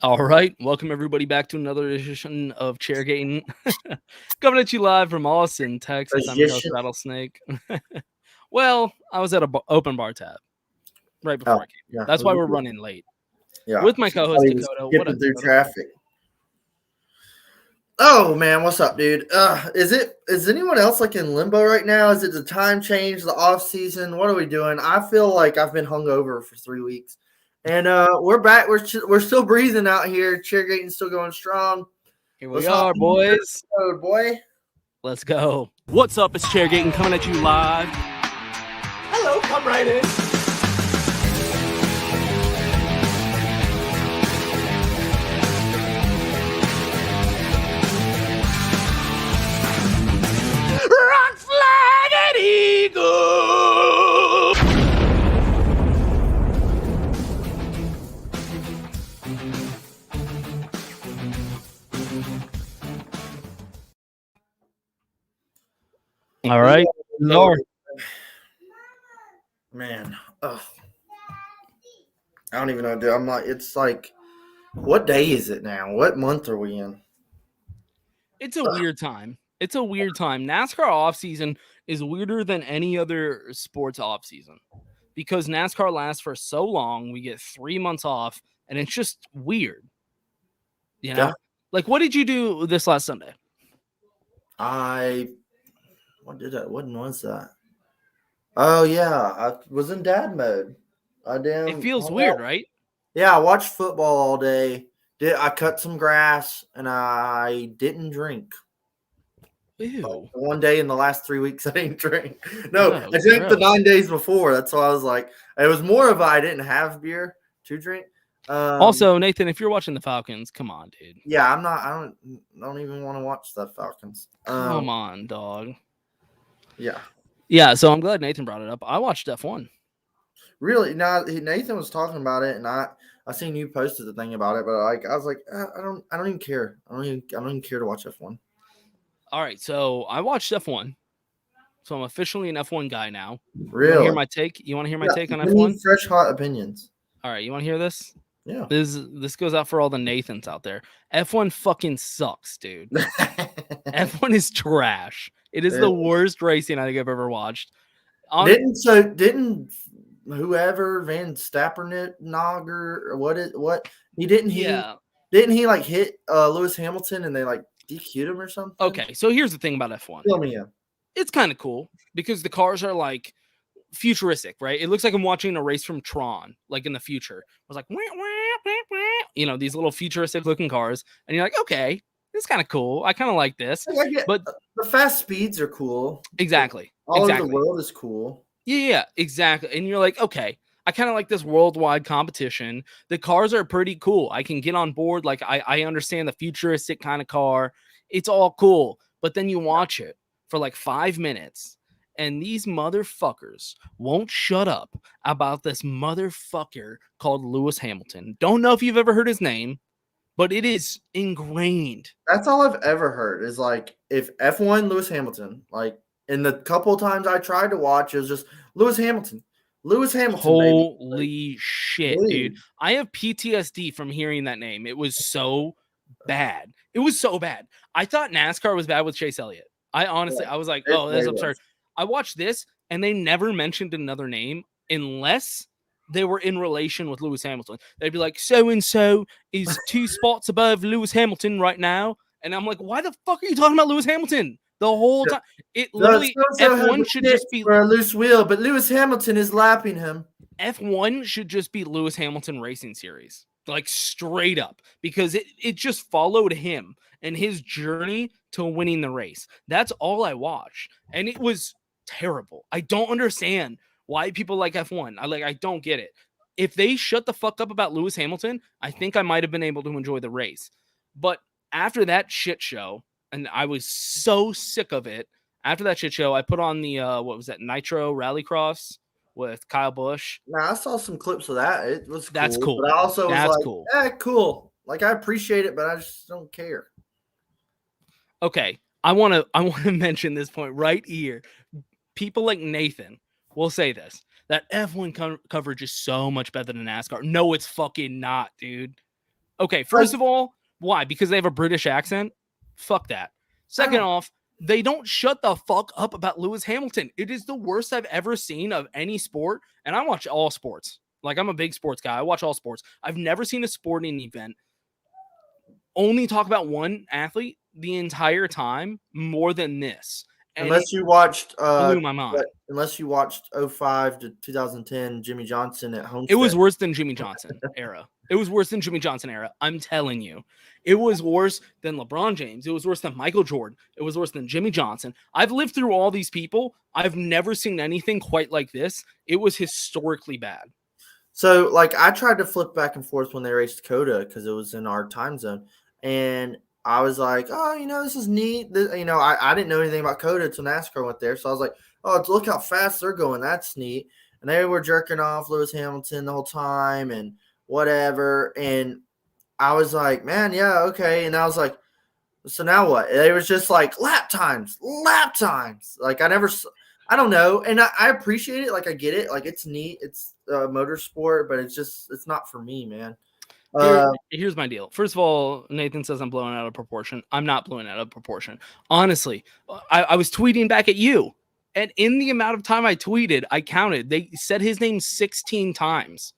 All right, welcome everybody back to another edition of Chairgatin. Coming at you live from Austin, Texas. I'm your host, Position. Rattlesnake. Well, I was at an open bar tab right before Oh, I came here. yeah. That's why we're running late. Yeah. With my So co-host, he was Dakota. What up, skipping through Dakota? traffic. Oh man, what's up, dude? Is anyone else like in limbo right now? Is it the time change, the off season? What are we doing? I feel like I've been hungover for 3 weeks, and we're back. We're still breathing out here. Chairgatin's still going strong. Here we Let's hop are, in the boys. episode, boy. Let's go. What's up? It's Chairgatin coming at you live. Hello, come right in. Rock, flag, and eagle. All right. Lord. Man, ugh. I don't even know, dude. I'm like, it's like, what day is it now? What month are we in? It's a weird time. It's a weird time. NASCAR offseason is weirder than any other sports offseason because NASCAR lasts for so long. We get 3 months off, and it's just weird. You know? Yeah. Like, what did you do this last Sunday? When was that? Oh yeah, I was in dad mode. It feels weird, right? Yeah, I watched football all day. I cut some grass and I didn't drink. Ew. One day in the last 3 weeks, I didn't drink. No, Oh, I drank the gross. 9 days before. That's why I was like, it was more of I didn't have beer to drink. Also, Nathan, if you're watching the Falcons, come on, dude. Yeah, I'm not. I don't even want to watch the Falcons. Come on, dog. Yeah. Yeah, so I'm glad Nathan brought it up. I watched F1. Really? No, Nathan was talking about it, and I seen you posted the thing about it, but like I was like, I don't even care. I don't even care to watch F1. All right, so I watched F1. So I'm officially an F1 guy now. Really? You want to hear my take? You want to hear my take on we F1? need fresh, hot opinions. All right, you want to hear this? Yeah. This goes out for all the Nathans out there. F1 fucking sucks, dude. F1 is trash. It is the worst racing I think I've ever watched. Didn't whoever Van Stappernager or what he didn't he like hit Lewis Hamilton and they like DQ'd him or something? Okay, so here's the thing about F1. Tell me. It's kind of cool because the cars are like futuristic, right? It looks like I'm watching a race from Tron, like in the future. I was like, wah, wah, wah, wah. You know, these little futuristic looking cars, and you're like, okay, this is kind of cool. I kind of like this. But the fast speeds are cool. Exactly. All over the world is cool. Yeah, exactly. And you're like, okay, I kind of like this worldwide competition. The cars are pretty cool. I can get on board. Like, I understand the futuristic kind of car. It's all cool. But then you watch it for like 5 minutes, and these motherfuckers won't shut up about this motherfucker called Lewis Hamilton. Don't know if you've ever heard his name, but it is ingrained. That's all I've ever heard is like if F1 Lewis Hamilton, like in the couple times I tried to watch, it was just Lewis Hamilton. Lewis Hamilton. Holy baby. shit, dude. I have PTSD from hearing that name. It was so bad. It was so bad. I thought NASCAR was bad with Chase Elliott. I was like, oh, that's absurd. I watched this and they never mentioned another name unless they were in relation with Lewis Hamilton. They'd be like, so-and-so is 2 spots above Lewis Hamilton right now. And I'm like, why the fuck are you talking about Lewis Hamilton? The whole time. It literally, F1 should just be for a loose wheel, but Lewis Hamilton is lapping him. F1 should just be Lewis Hamilton Racing Series. Like straight up. Because it just followed him and his journey to winning the race. That's all I watched. And it was terrible. I don't understand why people like F1. I don't get it. If they shut the fuck up about Lewis Hamilton, I think I might have been able to enjoy the race. But after that shit show, and I was so sick of it, after that shit show, I put on the, what was that, Nitro Rallycross with Kyle Busch. Nah, I saw some clips of that. It was cool. That's cool. But I also was like, cool. Cool. Like, I appreciate it, but I just don't care. Okay, I want to mention this point right here. People like Nathan will say this, that F1 coverage is so much better than NASCAR. No, it's fucking not, dude. Okay, first of all, why? Because they have a British accent? Fuck that. Second off, they don't shut the fuck up about Lewis Hamilton. It is the worst I've ever seen of any sport, and I watch all sports. Like, I'm a big sports guy. I watch all sports. I've never seen a sporting event only talk about one athlete the entire time more than this. And unless you watched blew my mind. Unless you watched 05 to 2010 Jimmy Johnson at Homestead. It was worse than Jimmy Johnson era. It was worse than Jimmy Johnson era. I'm telling you. It was worse than LeBron James. It was worse than Michael Jordan. It was worse than Jimmy Johnson. I've lived through all these people. I've never seen anything quite like this. It was historically bad. So, like, I tried to flip back and forth when they raced Dakota because it was in our time zone. And I was like, oh, this is neat. I didn't know anything about Dakota until NASCAR went there. So I was like, oh, look how fast they're going. That's neat. And they were jerking off Lewis Hamilton the whole time and whatever. And I was like, man, yeah, okay. And I was like, so now what? It was just like lap times. Like, I don't know. And I appreciate it. Like, I get it. Like, it's neat. It's motorsport, but it's not for me, man. Here's my deal. First of all, Nathan says I'm blowing out of proportion. I'm not blowing out of proportion. Honestly, I was tweeting back at you. And in the amount of time I tweeted, I counted. They said his name 16 times.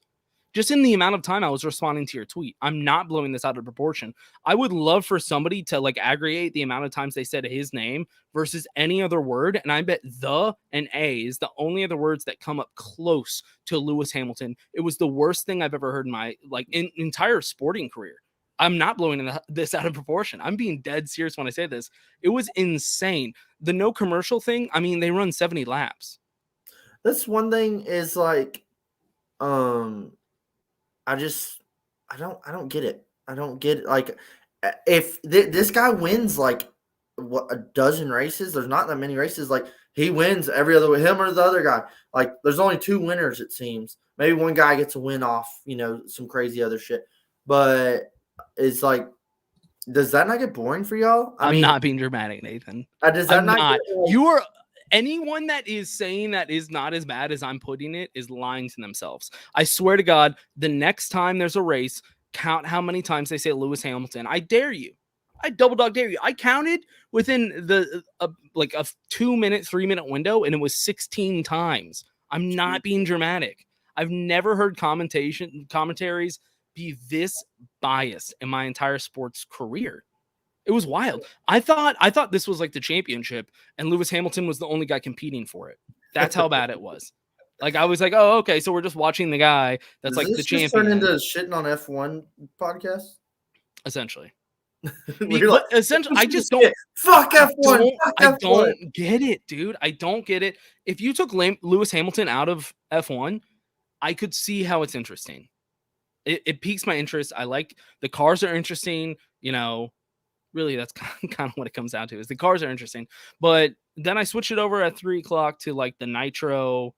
Just in the amount of time I was responding to your tweet. I'm not blowing this out of proportion. I would love for somebody to like aggregate the amount of times they said his name versus any other word. And I bet the and a is the only other words that come up close to Lewis Hamilton. It was the worst thing I've ever heard in my entire sporting career. I'm not blowing this out of proportion. I'm being dead serious when I say this. It was insane. The no commercial thing, I mean, they run 70 laps. That's one thing is like, I don't get it. I don't get it. Like, if this guy wins like a dozen races, there's not that many races. Like, he wins every other way, him or the other guy. Like, there's only 2 winners, it seems. Maybe one guy gets a win off, some crazy other shit. But it's like, does that not get boring for y'all? I mean, not being dramatic, Nathan. Does that not? You are. Anyone that is saying that is not as bad as I'm putting it is lying to themselves. I swear to God, the next time there's a race, count how many times they say Lewis Hamilton. I dare you. I double dog dare you. I counted within the a 2-minute, 3-minute window, and it was 16 times. I'm not being dramatic. I've never heard commentaries be this biased in my entire sports career. It was wild. I thought this was like the championship, and Lewis Hamilton was the only guy competing for it. That's how bad it was. Like, I was like, oh, okay, so we're just watching the guy that's like the champion. Turn into shitting on F1 podcast? Essentially. Like, essentially, I just don't. Fuck F1. I don't get it, dude. I don't get it. If you took Lewis Hamilton out of F1, I could see how it's interesting. It piques my interest. I like the cars are interesting, Really, that's kind of what it comes down to is the cars are interesting. But then I switched it over at 3:00 to like the Nitro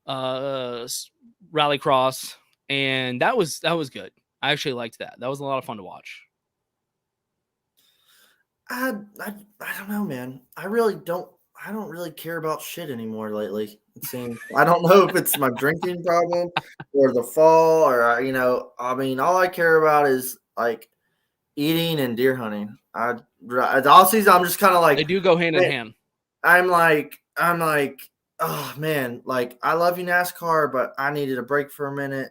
Rallycross, and that was good. I actually liked that. That was a lot of fun to watch. I don't know, man. I don't really care about shit anymore lately. It seems. I don't know if it's my drinking problem or the fall or I mean, all I care about is like eating and deer hunting. All season, I'm just kind of like they do go hand in hand. I'm like, oh man, like I love you NASCAR, but I needed a break for a minute.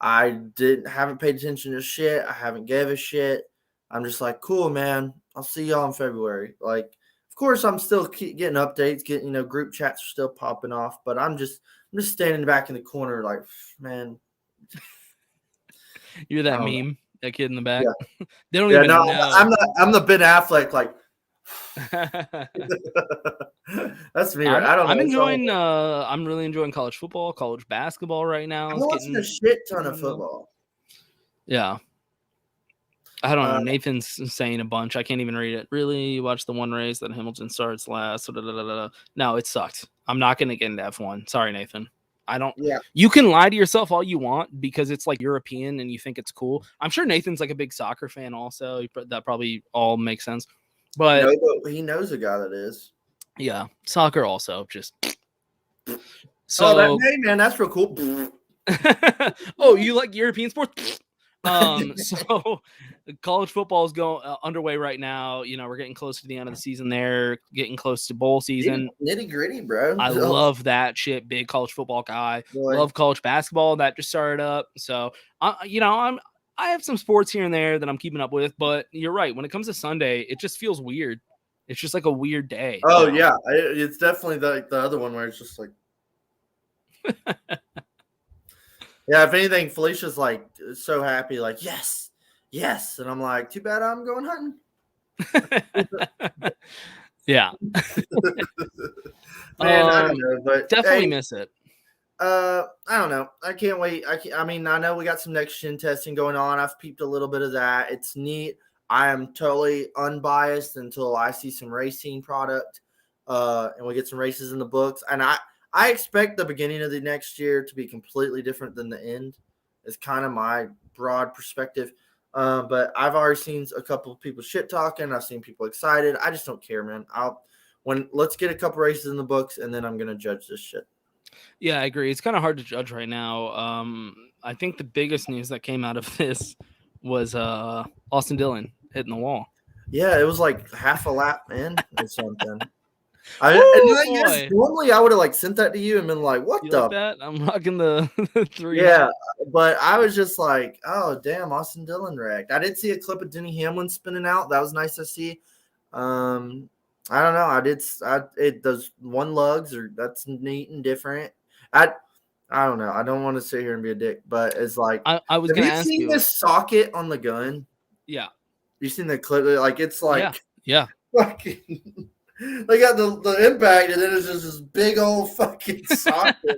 I haven't paid attention to shit. I haven't gave a shit. I'm just like, cool, man. I'll see y'all in February. Like, of course, I'm still getting updates. Group chats are still popping off, but I'm just standing back in the corner, like, man. You're that meme. That kid in the back. Yeah. They don't even know. I'm the Ben Affleck, like. That's me. I don't know. I'm enjoying. I'm really enjoying college football, college basketball right now. I'm watching a shit ton of football. Yeah. I don't know. Nathan's saying a bunch. I can't even read it. Really, you watched the one race that Hamilton starts last. No, it sucked. I'm not going to get into F1. Sorry, Nathan. I don't. Yeah. You can lie to yourself all you want because it's like European and you think it's cool. I'm sure Nathan's like a big soccer fan also. That probably all makes sense. But he knows a guy that is. Yeah. Soccer also just. So, hey man, that's real cool. Oh, you like European sports? So college football is going underway right now. We're getting close to the end of the season there, getting close to bowl season. Nitty gritty, bro. I love that shit. Big college football guy. Boy. Love college basketball. That just started up. So, I have some sports here and there that I'm keeping up with, but you're right. When it comes to Sunday, it just feels weird. It's just like a weird day. Oh, yeah. It's definitely the other one where it's just like. Yeah, if anything, Felicia's like so happy, like, yes. And I'm like, too bad I'm going hunting. Yeah. Man, I don't know, but definitely miss it. I don't know. I can't wait. I mean, I know we got some next gen testing going on. I've peeped a little bit of that. It's neat. I am totally unbiased until I see some racing product, and we get some races in the books. And I expect the beginning of the next year to be completely different than the end. It's kind of my broad perspective. But I've already seen a couple of people shit talking. I've seen people excited. I just don't care, man. Let's get a couple races in the books, and then I'm gonna judge this shit. Yeah, I agree. It's kind of hard to judge right now. I think the biggest news that came out of this was Austin Dillon hitting the wall. Yeah, it was like half a lap in or something. Guess normally I would have sent that to you and been like, "What the?" Like that? I'm rocking the 3. Yeah, but I was just like, "Oh damn, Austin Dillon wrecked." I did see a clip of Denny Hamlin spinning out. That was nice to see. I don't know. It does one lugs, or that's neat and different. I don't know. I don't want to sit here and be a dick, but it's like I was going to ask you. Have you seen this socket on the gun? Yeah. You seen the clip? Like it's like yeah. Fucking. They got the impact, and then it's just this big old fucking socket.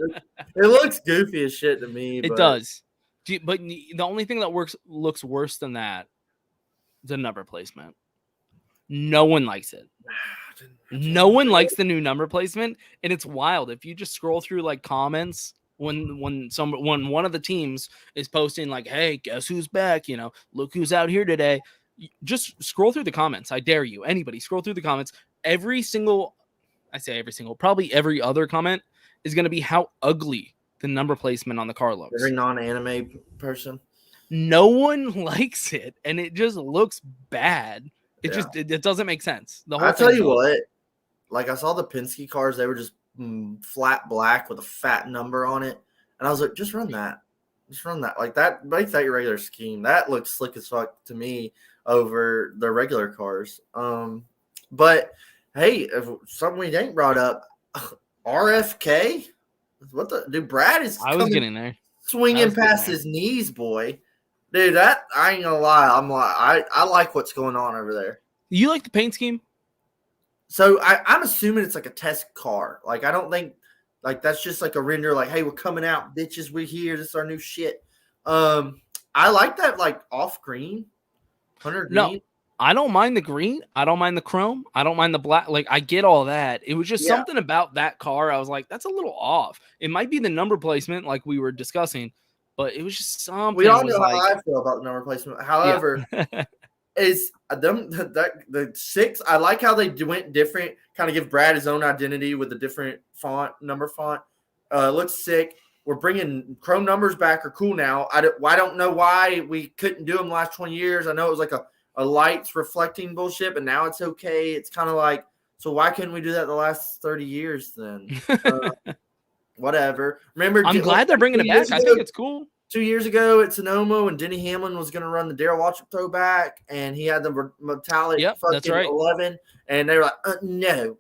It looks goofy as shit to me. It does. But the only thing that looks worse than that, the number placement. No one likes it. No one likes the new number placement, and it's wild. If you just scroll through comments when one of the teams is posting like, "Hey, guess who's back? Look who's out here today." Just scroll through the comments. I dare you. Anybody, scroll through the comments. Probably every other comment is going to be how ugly the number placement on the car looks. Every non-anime person. No one likes it, and it just looks bad. It doesn't make sense. I'll tell you what, I saw the Penske cars. They were just flat black with a fat number on it. And I was like, just run that. Like that, make that your regular scheme. That looks slick as fuck to me over the regular cars. But hey, if something we ain't brought up, RFK. What the dude? Brad is. I was getting there, swinging past his knees, boy. Dude, that I ain't gonna lie. I like what's going on over there. You like the paint scheme? So I'm assuming it's like a test car. I don't think that's just a render. Hey, we're coming out, bitches. We're here. This is our new shit. I like that off green, 100 green. No, I don't mind the green. I don't mind the chrome. I don't mind the black. I get all that. It was just something about that car. I was like, that's a little off. It might be the number placement, like we were discussing, but it was just something. We all know how I feel about the number placement. However, is the 6. I like how they went different. Kind of give Brad his own identity with a different number font. Looks sick. We're bringing chrome numbers back. Are cool now. I don't know why we couldn't do them the last 20 years. I know it was like a lights reflecting bullshit, but now it's okay. It's kind of so why couldn't we do that the last 30 years then? Whatever. Remember, I'm glad they're bringing it back. I think it's cool. 2 years ago at Sonoma when Denny Hamlin was going to run the Darrell Waltrip throwback, and he had the metallic fucking 11, and they were like, no.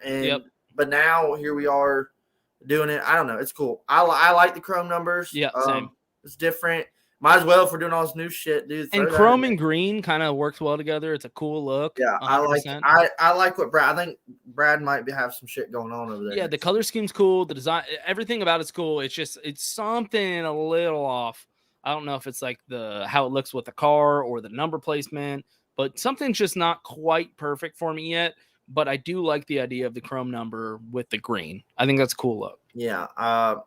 And but now here we are doing it. I don't know. It's cool. I like the chrome numbers. Yeah, same. It's different. Might as well if we're doing all this new shit, dude. And chrome and green kind of works well together. It's a cool look. Yeah, 100%. I like what Brad. I think Brad might have some shit going on over there. Yeah, the color scheme's cool. The design, everything about it's cool. It's just something a little off. I don't know if it's how it looks with the car or the number placement, but something's just not quite perfect for me yet. But I do like the idea of the chrome number with the green. I think that's a cool look. Yeah,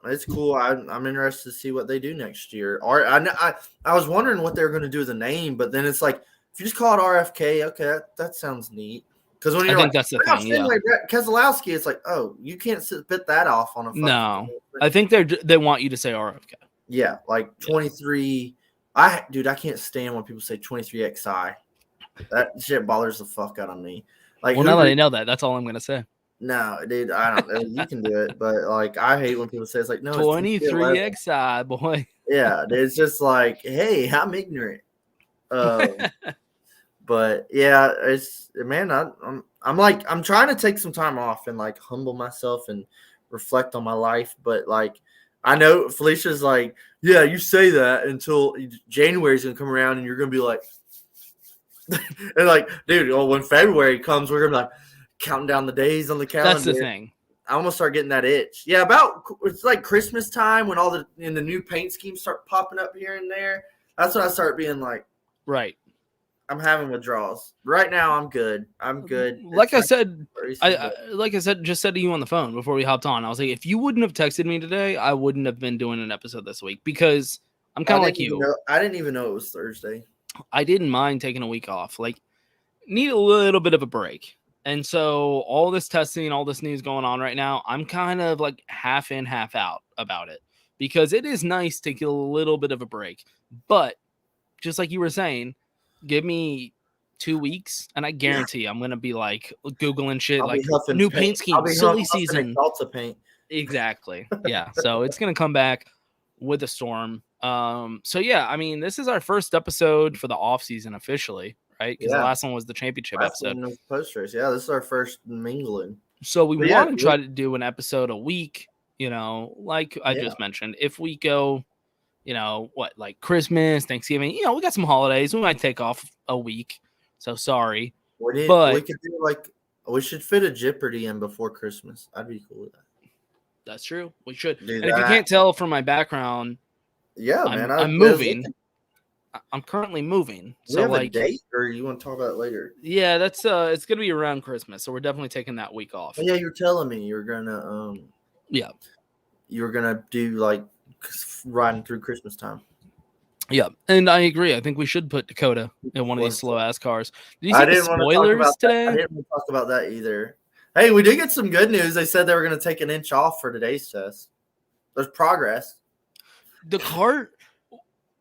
it's cool. I'm interested to see what they do next year. Or I was wondering what they were going to do with the name, but then it's if you just call it RFK, okay, that sounds neat. Because when you're that's the thing. Yeah. Keselowski, it's you can't spit that off on a. No, I think they want you to say RFK. Yeah, 23 Dude, I can't stand when people say 23XI. That shit bothers the fuck out of me. Like, Well, now that I know that, that's all I'm gonna say. no, dude, I don't know. You can do it, but like, I hate when people say it's like, no, it's 23XI, boy. Yeah, dude, it's just like, hey, I'm ignorant. But yeah, it's man, I'm trying to take some time off and like humble myself and reflect on my life. But like, I know Felicia's like, yeah, you say that until January's gonna come around and you're gonna be like, and like, dude, when February comes, we're gonna be like counting down the days on the calendar. That's the thing. I'm gonna start getting that itch. Yeah, it's like Christmas time when all the new paint schemes start popping up here and there. That's when I start being like, right. I'm having withdrawals. Right now, I'm good. I'm good. Like I said, just said to you on the phone before we hopped on. I was like, if you wouldn't have texted me today, I wouldn't have been doing an episode this week because I'm kind of like you. I didn't even know it was Thursday. I didn't mind taking a week off. Like, need a little bit of a break. And so all this testing, all this news going on right now, I'm kind of like half in, half out about it because it is nice to get a little bit of a break. But just like you were saying, give me 2 weeks and I guarantee I'm going to be like Googling shit, like new paint scheme, silly season. Paint. Exactly. Yeah. So it's going to come back with a storm. So yeah, I mean, this is our first episode for the off season officially. Right, because the last one was the championship episode. Post-race. Yeah, this is our first mingling. So we want to try to do an episode a week, like I just mentioned. If we go, like Christmas, Thanksgiving, we got some holidays. We might take off a week. So sorry. We could do we should fit a Jeopardy in before Christmas. I'd be cool with that. That's true. We should. And if you can't tell from my background, I'm moving. I'm currently moving. So have a date, or you want to talk about it later? Yeah, that's it's gonna be around Christmas, so we're definitely taking that week off. Oh, yeah, you're telling me you're gonna you're gonna do like riding through Christmas time. Yeah, and I agree. I think we should put Dakota in one of these slow ass cars. Did you see the spoilers today? I didn't want to talk about that either. Hey, we did get some good news. They said they were gonna take an inch off for today's test. There's progress.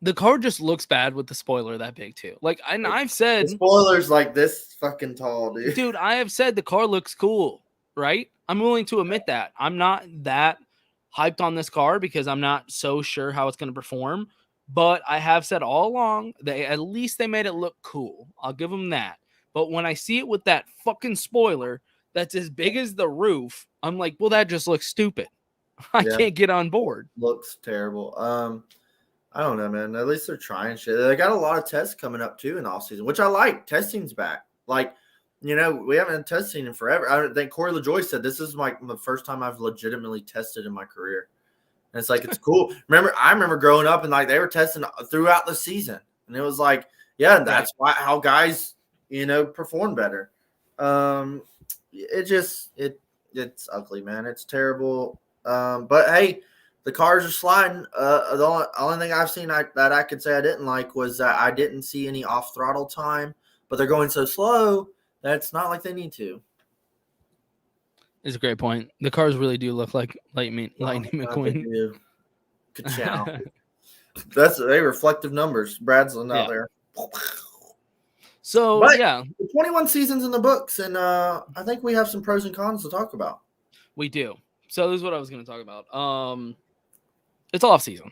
The car just looks bad with the spoiler that big too. Like, and I've said the spoiler's like this fucking tall, dude. Dude, I have said the car looks cool, right? I'm willing to admit that. I'm not that hyped on this car because I'm not so sure how it's going to perform. But I have said all along at least they made it look cool. I'll give them that. But when I see it with that fucking spoiler that's as big as the roof, I'm like, well, that just looks stupid. I can't get on board. Looks terrible. I don't know, man. At least they're trying shit. They got a lot of tests coming up too in the off season, which I like. Testing's back. Like, we haven't been testing in forever. I think Corey LaJoy said this is the first time I've legitimately tested in my career. And it's like, it's cool. I remember growing up and like they were testing throughout the season. And it was like, yeah, that's how guys, perform better. It's ugly, man. It's terrible. But hey, the cars are sliding. The only thing I've seen that I could say I didn't like was that I didn't see any off throttle time, but they're going so slow that it's not like they need to. It's a great point. The cars really do look like Lightning McQueen. Ka-chow. That's reflective numbers. Brad's out there. So, but 21 seasons in the books, and I think we have some pros and cons to talk about. We do. So this is what I was going to talk about. It's off season.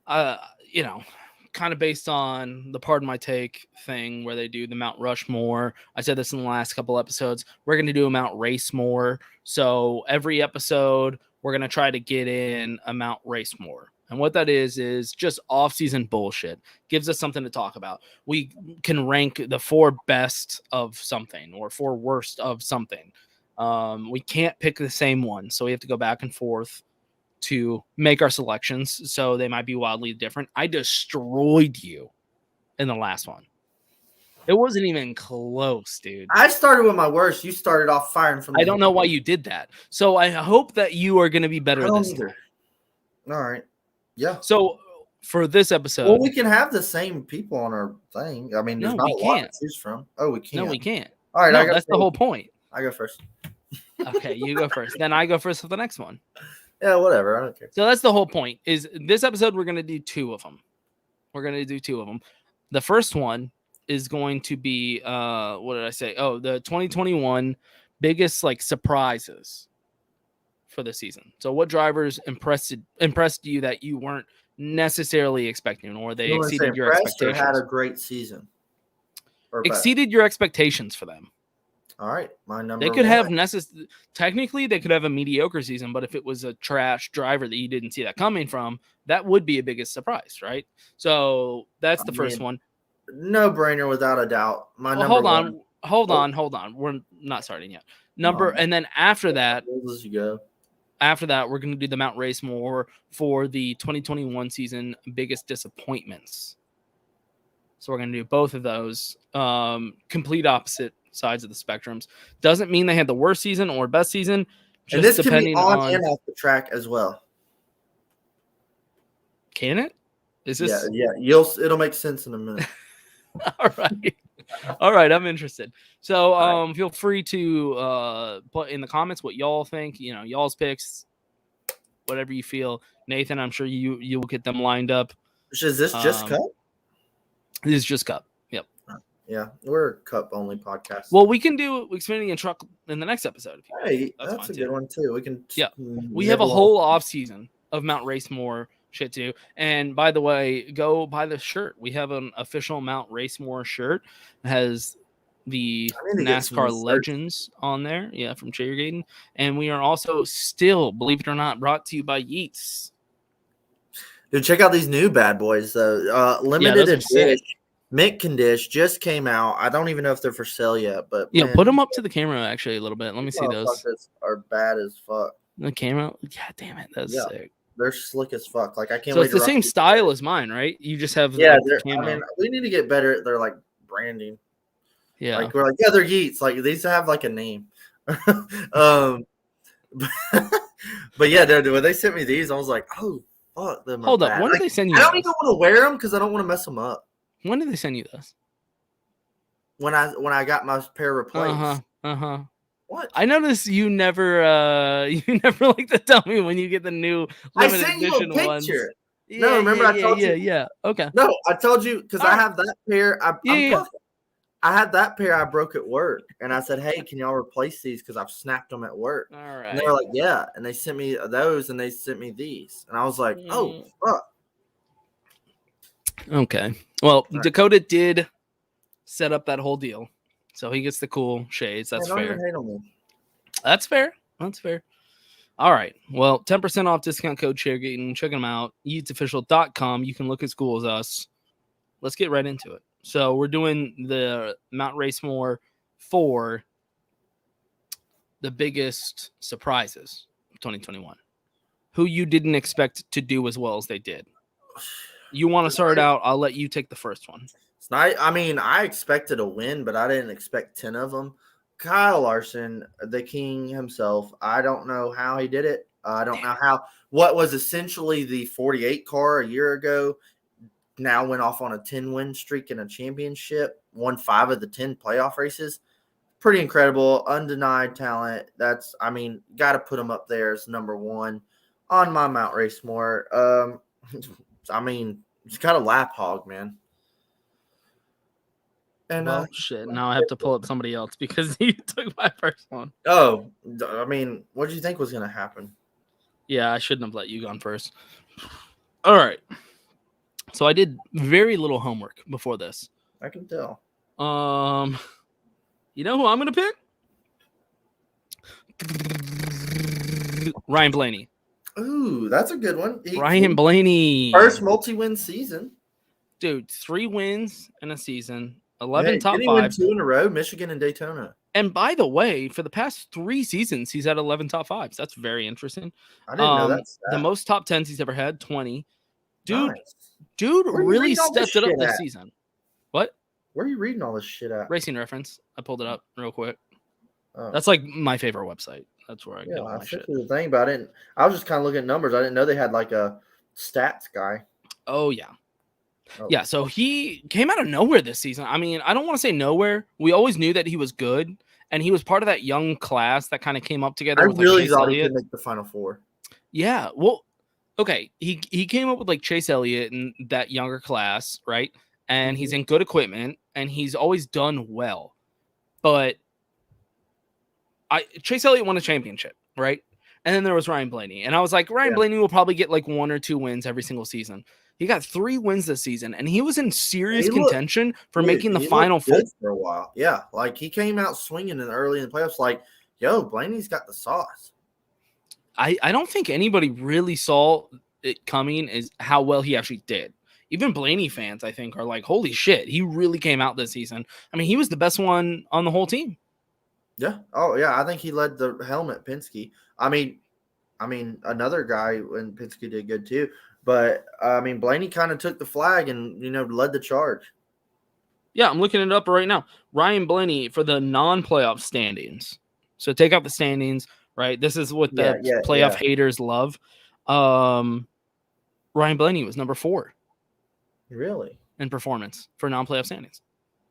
Kind of based on the Pardon My Take thing where they do the Mount Rushmore. I said this in the last couple episodes. We're going to do a Mount Racemore. So every episode, we're going to try to get in a Mount Racemore. And what that is just off-season bullshit. Gives us something to talk about. We can rank the 4 best of something or 4 worst of something. We can't pick the same one, so we have to go back and forth to make our selections, so they might be wildly different. I destroyed you in the last one. It wasn't even close, dude. I started with my worst. You started off firing from the I don't know why you did that. So I hope that you are going to be better this time. All right. Yeah. So for this episode... Well, we can have the same people on our thing. I mean, there's not a lot to choose from. Oh, we can't. No, we can't. All right. That's the whole point. I go first. Okay, you go first. Then I go first for the next one. Yeah, whatever. I don't care. So that's the whole point. Is this episode we're going to do 2 of them. We're going to do 2 of them. The first one is going to be, what did I say? Oh, the 2021 biggest like surprises for the season. So what drivers impressed you that you weren't necessarily expecting, or they exceeded your expectations? Or had a great season. Exceeded your expectations for them. All right, my number. They could have technically they could have a mediocre season, but if it was a trash driver that you didn't see that coming from, that would be a biggest surprise, right? So that's the first one. No brainer, without a doubt. My number. Hold on. We're not starting yet. And then after that, After that, we're going to do the Mount Racemore for the 2021 season biggest disappointments. So we're going to do both of those, complete opposite sides of the spectrums. Doesn't mean they had the worst season or best season. Just and this depending can be on and off the track as well. Can it? Is this? Yeah. It'll make sense in a minute. All right. I'm interested. So feel free to put in the comments what y'all think. Y'all's picks, whatever you feel. Nathan, I'm sure you will get them lined up. Is this just Cup? This is just Cup. Yep. Yeah, we're a Cup only podcast. Well, we can do Xfinity and Truck in the next episode. Hey, that's a good one too. We can. Yeah, we have a whole off season of Mount Racemore shit too. And by the way, go buy the shirt. We have an official Mount Racemore shirt. It has the NASCAR legends on there. Yeah, from Chairgatin. And we are also still, believe it or not, brought to you by Yeats. Dude, check out these new bad boys though. Limited edition mint condition just came out. I don't even know if they're for sale yet, but put them up to the camera actually a little bit. Let me see those. Are bad as fuck. The camera, god damn it, that's sick. They're slick as fuck. Like I can't. So it's the same style as mine, right? You just have the camera. We need to get better at their like branding. Yeah, like we're like they're Yeats. Like these have like a name. But yeah, dude, when they sent me these, I was like, oh. Them Hold up. When did they send you? I don't even want to wear them because I don't want to mess them up. When did they send you this? When I got my pair replaced. What? I noticed you never like to tell me when you get the new limited edition ones. Yeah, no, remember I told you. Yeah. Okay. No, I told you because I have that pair. I had that pair I broke at work, and I said, "Hey, can y'all replace these? Because I've snapped them at work." All right. And they were like, "Yeah," and they sent me those, and they sent me these, and I was like, "Oh, fuck." Okay. Well, Dakota did set up that whole deal, so he gets the cool shades. That's fair. That's fair. That's fair. All right. Well, 10% off discount code Chairgatin. Check them out. YeatsOfficial.com. You can look as cool as us. Let's get right into it. So we're doing the Mount Racemore for the biggest surprises of 2021. Who you didn't expect to do as well as they did. You want to start out? I'll let you take the first one. I expected a win, but I didn't expect 10 of them. Kyle Larson, the king himself. I don't know how he did it. I don't know how. What was essentially the 48 car a year ago now went off on a 10-win streak in a championship, won 5 of the 10 playoff races. Pretty incredible, undenied talent. Got to put him up there as number one on my Mount Racemore. He's got a lap hog, man. And shit. Now I have to pull up somebody else because you took my first one. Oh, what did you think was going to happen? Yeah, I shouldn't have let you go on first. All right. So I did very little homework before this. I can tell. You know who I'm going to pick? Ryan Blaney. Ooh, that's a good one. Ryan Blaney. First multi-win season. Dude, 3 wins in a season. 11 top 5. Win 2 in a row, Michigan and Daytona. And by the way, for the past 3 seasons, he's had 11 top 5s. That's very interesting. I didn't know that. The most top 10s he's ever had, 20. Dude really stepped it up this season. What? Where are you reading all this shit at? Racing Reference. I pulled it up real quick. Oh. That's like my favorite website. That's where I get all my shit. The thing about it, I was just kind of looking at numbers. I didn't know they had like a stats guy. Oh, yeah. Yeah, so he came out of nowhere this season. I don't want to say nowhere. We always knew that he was good, and he was part of that young class that kind of came up together. I really thought he could make the Final Four. Yeah, well, okay, he came up with like Chase Elliott and that younger class, right? And he's in good equipment and he's always done well. But Chase Elliott won a championship, right? And then there was Ryan Blaney. And I was like, Ryan Blaney will probably get like 1 or 2 wins every single season. He got 3 wins this season, and he was in serious contention for making the Final Four for a while. Yeah, like he came out swinging early in the playoffs. Like, yo, Blaney's got the sauce. I don't think anybody really saw it coming is how well he actually did. Even Blaney fans, I think, are like, holy shit, he really came out this season. I mean, he was the best one on the whole team. Yeah. Oh, yeah. I think he led the helmet, Penske. I mean, another guy when Penske did good too. But I mean, Blaney kind of took the flag and led the charge. Yeah, I'm looking it up right now. Ryan Blaney for the non-playoff standings. So take out the standings, right? This is what the playoff haters love. Ryan Blaney was number 4. Really? In performance for non-playoff standings.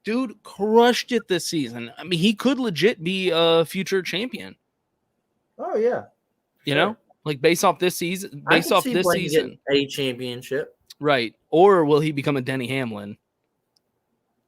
Dude crushed it this season. I mean, he could legit be a future champion. Oh yeah. You know? Like based off this season, a championship. Right. Or will he become a Denny Hamlin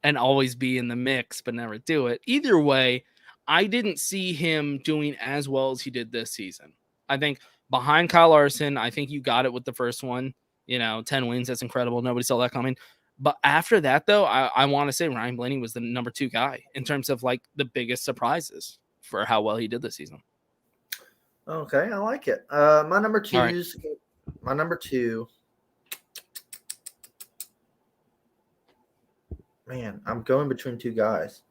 and always be in the mix but never do it? Either way, I didn't see him doing as well as he did this season. I think behind Kyle Larson, I think you got it with the first one. 10 wins. That's incredible. Nobody saw that coming. But after that, though, I want to say Ryan Blaney was the number 2 guy in terms of like the biggest surprises for how well he did this season. Okay, I like it. My number 2 is my number 2. Man, I'm going between 2 guys.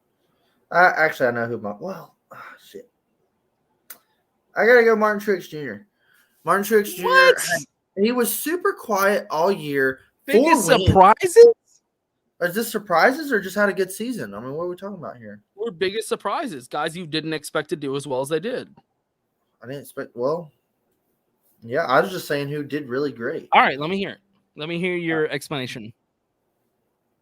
Actually, I know who shit. I gotta go Martin Truex Jr. Martin Truex Jr. He was super quiet all year. Biggest surprises? Is this surprises or just had a good season? I mean, what are we talking about here? We're biggest surprises, guys you didn't expect to do as well as they did. I didn't expect. Well, yeah, I was just saying who did really great. All right, let me hear it. Let me hear your explanation.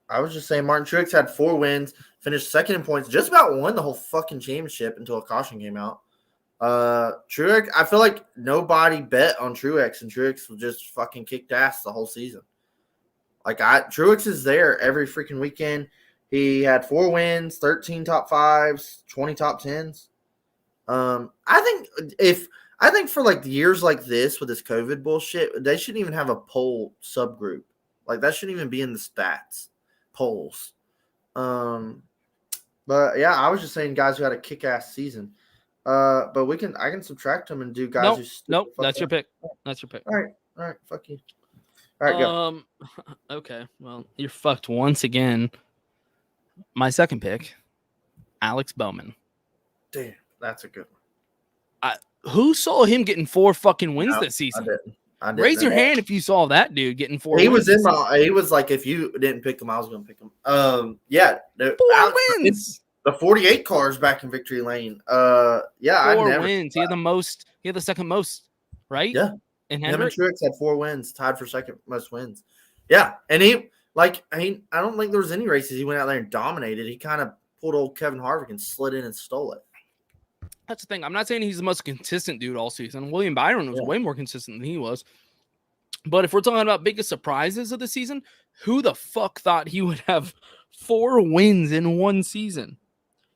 I was just saying Martin Truex had 4 wins, finished second in points, just about won the whole fucking championship until a caution came out. Truex, I feel like nobody bet on Truex, and Truex just fucking kicked ass the whole season. Like Truex is there every freaking weekend. He had 4 wins, 13 top 5s, 20 top 10s. I think for like years like this with this COVID bullshit, they shouldn't even have a poll subgroup. Like that shouldn't even be in the stats polls. But yeah, I was just saying guys who had a kick-ass season. But I can subtract them and do guys Nope, that's your pick. That's your pick. All right, fuck you. All right, go. Okay, well, you're fucked once again. My second pick, Alex Bowman. Damn, that's a good one. Who saw him getting 4 fucking wins this season? I didn't. Raise your hand if you saw that dude getting 4 wins. He was like, if you didn't pick him, I was going to pick him. 4 wins. The 48 cars back in victory lane. 4 wins. He had the most. He had the second most, right? Yeah. And Hendrick Truex had 4 wins, tied for second most wins. Yeah, and I don't think there was any races he went out there and dominated. He kind of pulled old Kevin Harvick and slid in and stole it. That's the thing. I'm not saying he's the most consistent dude all season. William Byron was way more consistent than he was. But if we're talking about biggest surprises of the season, who the fuck thought he would have 4 wins in one season?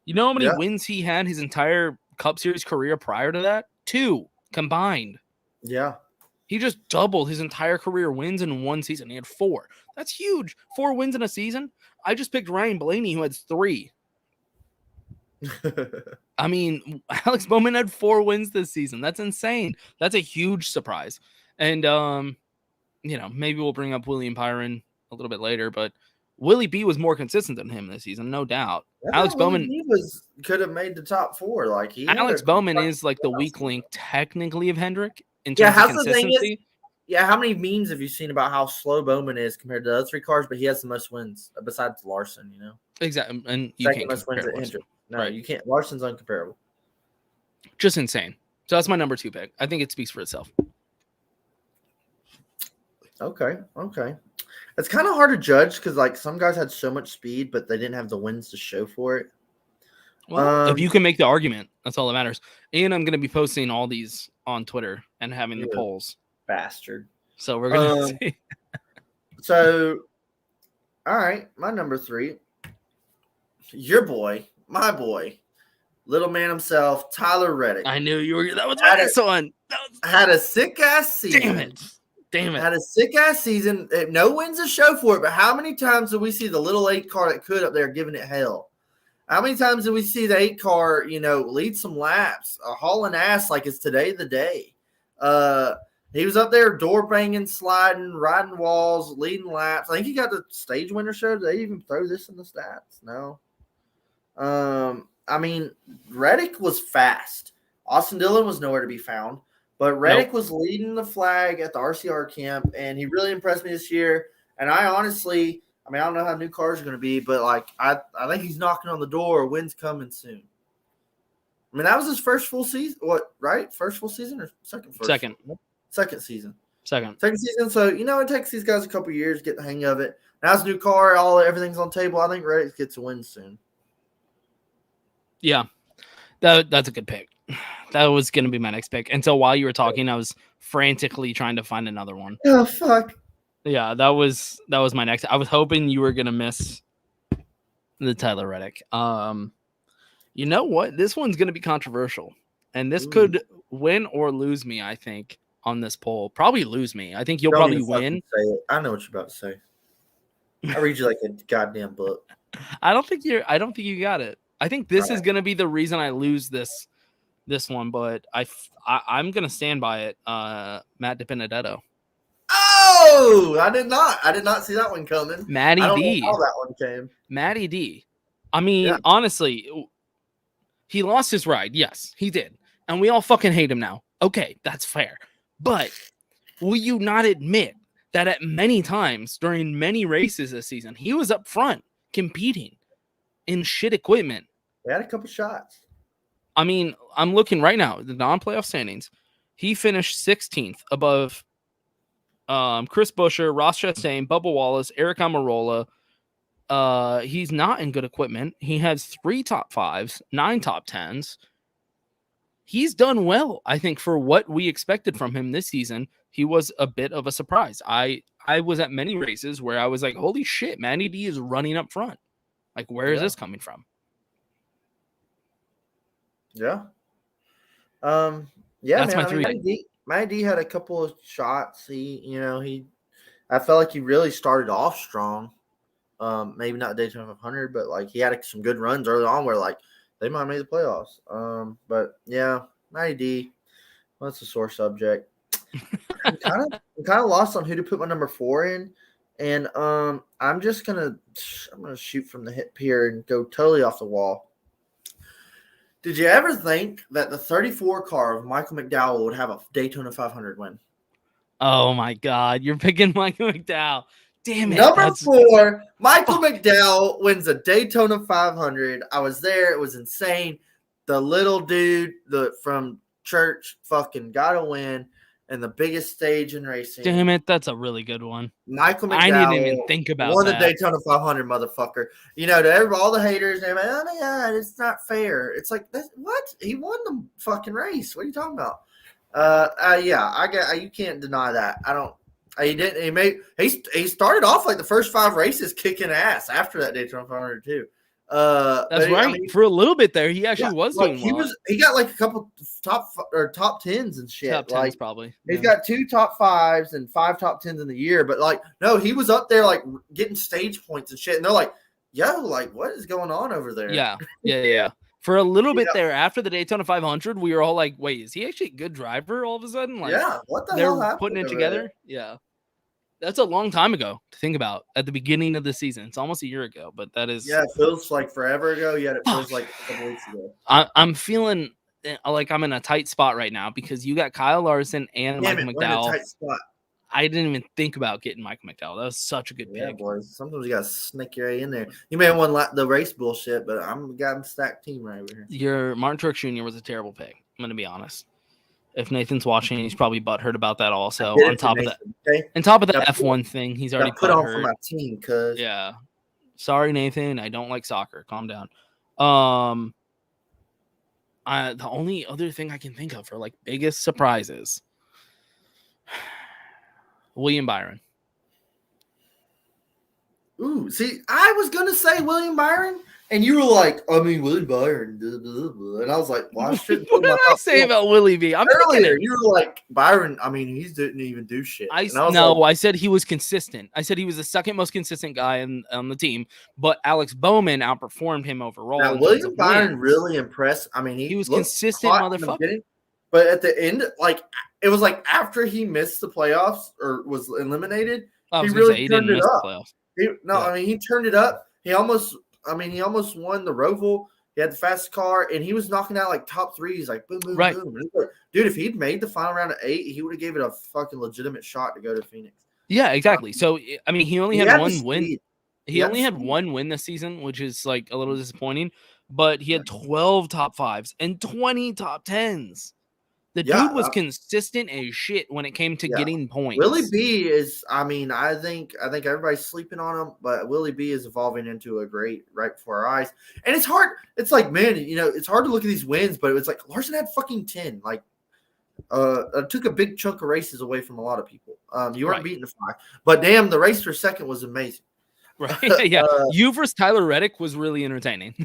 You know how many wins he had his entire Cup Series career prior to that? 2 combined. Yeah. He just doubled his entire career wins in one season. He had 4. That's huge. 4 wins in a season. I just picked Ryan Blaney, who had 3. I mean, Alex Bowman had 4 wins this season. That's insane. That's a huge surprise. And, maybe we'll bring up William Byron a little bit later, but Willie B was more consistent than him this season, no doubt. Alex Bowman could have made the top 4. Like Alex Bowman is like the weak link technically of Hendrick in terms of consistency. How many memes have you seen about how slow Bowman is compared to the other 3 cars? But he has the most wins besides Larson. Exactly, and you can't compare Larson. No, right. You can't. Larson's uncomparable. Just insane. So that's my number 2 pick. I think it speaks for itself. Okay. It's kind of hard to judge because like some guys had so much speed, but they didn't have the wins to show for it. Well, if you can make the argument, that's all that matters. And I'm going to be posting all these on Twitter and having the polls. Bastard. So we're gonna see. So, all right, my number 3. Your boy, my boy, little man himself, Tyler Reddick. I knew you were. That was my next one. Had a sick ass season. Damn it. Had a sick ass season. No wins to show for it, but how many times do we see the little 8 car that could up there giving it hell? How many times do we see the 8 car, lead some laps, hauling ass like it's today the day? He was up there door banging, sliding, riding walls, leading laps. I think he got the stage winner show. Did they even throw this in the stats? No. I mean, Reddick was fast. Austin Dillon was nowhere to be found. But Reddick was leading the flag at the RCR camp, and he really impressed me this year. And I honestly, I don't know how new cars are going to be, but I think he's knocking on the door. Win's coming soon. I mean, that was his first full season. What, right? First full season or second? Second. Second season. Second season. So, it takes these guys a couple years to get the hang of it. Now it's a new car. Everything's on table. I think Reddick gets a win soon. Yeah, that's a good pick. That was going to be my next pick. And so while you were talking, I was frantically trying to find another one. Oh, fuck. Yeah, that was my next. I was hoping you were going to miss the Tyler Reddick. You know what? This one's going to be controversial. And this could win or lose me, I think, on this poll. Probably lose me. I think you'll probably win. Say it. I know what you're about to say. I read you like a goddamn book. I don't think you got it. I think this is going to be the reason I lose this one, but I'm going to stand by it. Matt DiBenedetto. Oh, I did not see that one coming. Matty D. Know how that one came. Matty D. I mean, honestly, he lost his ride. Yes, he did. And we all fucking hate him now. Okay, that's fair. But will you not admit that at many times during many races this season, he was up front competing in shit equipment? He had a couple shots. I mean, I'm looking right now, the non-playoff standings. He finished 16th above Chris Buescher, Ross Chastain, Bubba Wallace, Eric Almirola. He's not in good equipment. He has 3 top 5s, 9 top 10s. He's done well, I think, for what we expected from him this season. He was a bit of a surprise. I was at many races where I was like, holy shit, Matty D is running up front. Like, where is this coming from? Yeah. That's my 3. Matty D had a couple of shots. I felt like he really started off strong. Maybe not Daytona 500, but he had some good runs early on where they might have made the playoffs. But yeah, Matty D, that's a sore subject. I'm kind of lost on who to put my number 4 in, and I'm gonna shoot from the hip here and go totally off the wall. Did you ever think that the 34 car of Michael McDowell would have a Daytona 500 win? Oh my God, you're picking Michael McDowell. Damn it. Number 4, Michael McDowell wins a Daytona 500. I was there. It was insane. The little dude from church fucking got a win in the biggest stage in racing. Damn it, that's a really good one. Michael McDowell. I didn't even think about won that. the Daytona 500, motherfucker. To all the haters, they're like, oh my God, it's not fair. It's like, what? He won the fucking race. What are you talking about? You can't deny that. I don't. He didn't. He started off the first 5 races kicking ass after that Daytona 500 too. That's right. For a little bit there, he actually was doing well. He got a couple top 10s and shit. Top 10s probably. He's got 2 top 5s and 5 top 10s in the year. But no, he was up there getting stage points and shit. And they're like, yo, what is going on over there? Yeah. For a little bit there after the Daytona 500, we were all like, wait, is he actually a good driver all of a sudden? What the hell happened? They're putting it together. There? Yeah. That's a long time ago to think about at the beginning of the season. It's almost a year ago, but that is. Yeah, it feels like forever ago, yet it feels like a couple weeks ago. I'm feeling like I'm in a tight spot right now because you got Kyle Larson and Michael McDowell. We're in a tight spot. I didn't even think about getting Michael McDowell. That was such a good pick. Yeah, boys. Sometimes you got to sneak your A in there. You may have won the race bullshit, but I'm got a stacked team right over here. Your Martin Truex Jr. was a terrible pick. I'm going to be honest. If Nathan's watching, he's probably butthurt about that also. On top of that, F1 thing, he's already put on for my team, cuz. Yeah. Sorry, Nathan. I don't like soccer. Calm down. The only other thing I can think of for biggest surprises. William Byron. Ooh, see, I was gonna say William Byron, and you were like, I mean William Byron, blah, blah, blah. And I was like, well, I shouldn't What put did my I top say four. about Willie B? I'm picking Earlier, him. you were like Byron. I mean, he didn't even do shit. I And I was no, like, I said he was consistent. I said he was the second most consistent guy on the team, but Alex Bowman outperformed him overall. now in terms William of Byron wins. really impressed. I mean, He was looked consistent, hot in the motherfucker. beginning, but at the end, like it was like after he missed the playoffs or was eliminated, I he was gonna really say he turned didn't it miss the up. playoffs. No, Yeah. I mean he turned it up. He almost won the Roval. He had the fastest car, and he was knocking out like top threes, like boom, boom, Right. boom. And it's like, dude, if he'd made the final round of 8, he would have gave it a fucking legitimate shot to go to Phoenix. Yeah, exactly. So I mean, he only had the one win. speed. He only had one win this season, which is like a little disappointing. But he had 12 top 5s and 20 top 10s. The Yeah, dude was consistent as shit when it came to getting points. Willie B is, I mean, I think everybody's sleeping on him, but Willie B is evolving into a great right before our eyes. And it's hard. It's like, man, you know, it's hard to look at these wins, but it was like Larson had fucking 10. Like, took a big chunk of races away from a lot of people. You weren't beating the 5, but damn, the race for second was amazing. Right? Yeah, you versus Tyler Reddick was really entertaining.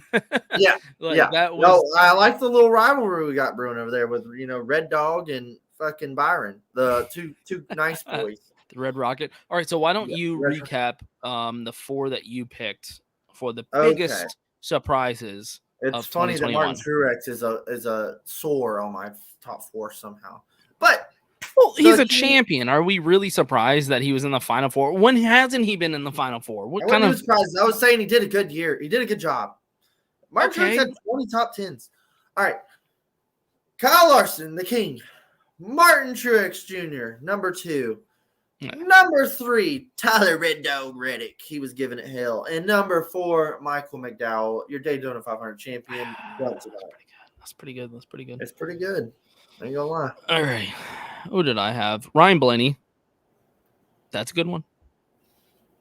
Yeah, like, that was. No, I like the little rivalry we got brewing over there with Red Dog and fucking Byron, the two nice boys. The Red Rocket. All right, so why don't you recap the 4 that you picked for the biggest surprises? It's funny that Martin Truex is a sore on my top 4 somehow, but. Well, he's a champion. Are we really surprised that he was in the Final 4? When hasn't he been in the Final 4? What kind of surprised? I was saying he did a good year. He did a good job. Martin Truex had 20 top 10s. All right. Kyle Larson, the king. Martin Truex Jr., number 2. Yeah. Number 3, Tyler Red Dog Reddick. He was giving it hell. And number 4, Michael McDowell, your Daytona 500 champion. That's pretty good. It's pretty good. I ain't gonna lie. All right. Who did I have? Ryan Blaney. That's a good one.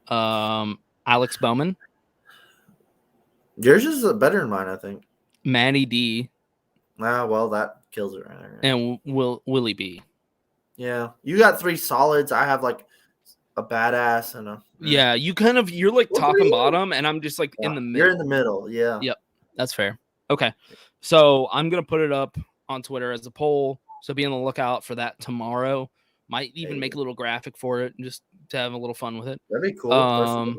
Alex Bowman. Yours is better than mine, I think. Matty D. Well, that kills it right there. And Willie B. Yeah. You got 3 solids. I have like a badass and a. Yeah, you're like top and bottom, and I'm just like in the middle. You're in the middle, yeah. Yep. That's fair. Okay. So I'm gonna put it up on Twitter as a poll. So be on the lookout for that tomorrow. Might even make a little graphic for it just to have a little fun with it. That'd be cool.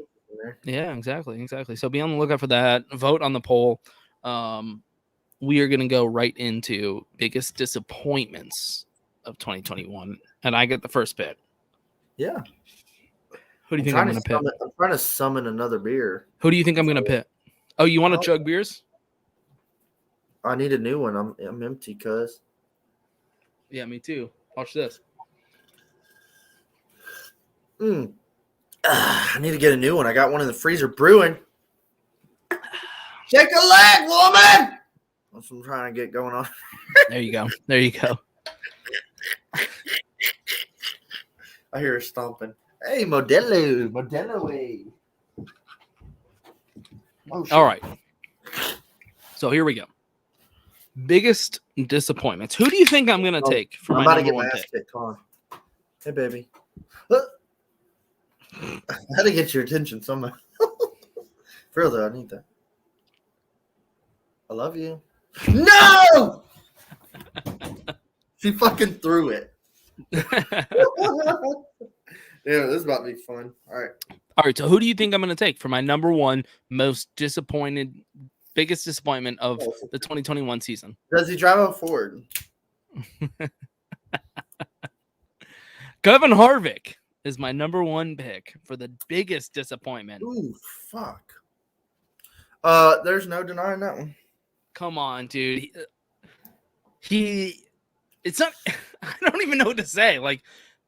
Yeah, exactly. So be on the lookout for that. Vote on the poll. We are going to go right into biggest disappointments of 2021. And I get the first pick. Yeah. Who do you think I'm going to pick? I'm trying to summon another beer. Who do you think I'm going to pick? Oh, you want to chug beers? I need a new one. I'm empty, cuz. Yeah, me too. Watch this. I need to get a new one. I got one in the freezer brewing. Take a leg, woman. That's what I'm trying to get going on. There you go. I hear her stomping. Hey, Modelo. Oh, all right. So here we go. Biggest disappointments. Who do you think I'm going to take for my number 1 pick? Come on. Hey, baby. I had to get your attention somehow. For real, though, I need that. I love you. No! She fucking threw it. Yeah, this is about to be fun. All right. So who do you think I'm going to take for my number 1 biggest disappointment of the 2021 season? Does he drive a Ford? Kevin Harvick is my number 1 pick for the biggest disappointment. Ooh, fuck. There's no denying that one. Come on, dude. It's not. I don't even know what to say. Like,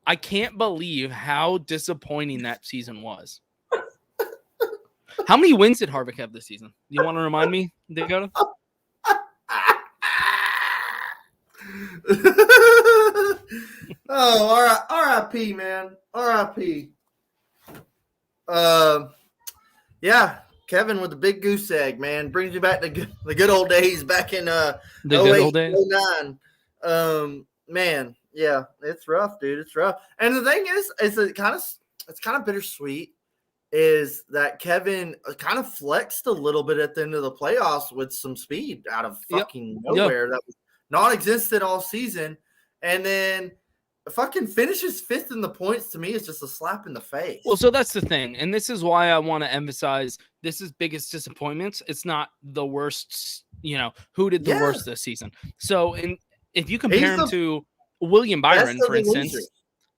I can't believe how disappointing that season was. How many wins did Harvick have this season? You want to remind me, Dakota? Oh, R.I.P. man. R.I.P. Yeah, Kevin with the big goose egg, man, brings you back to the good old days back in the good old days. 09. Man, Yeah, it's rough, dude. It's rough. And the thing is it's kind of bittersweet. Is that Kevin kind of flexed a little bit at the end of the playoffs with some speed out of fucking nowhere that was non-existent all season, and then fucking finishes 5th in the points. To me, is just a slap in the face. Well, so that's the thing, and this is why I want to emphasize this is biggest disappointments. It's not the worst, who did the worst this season. So, if you compare him to William Byron, for instance,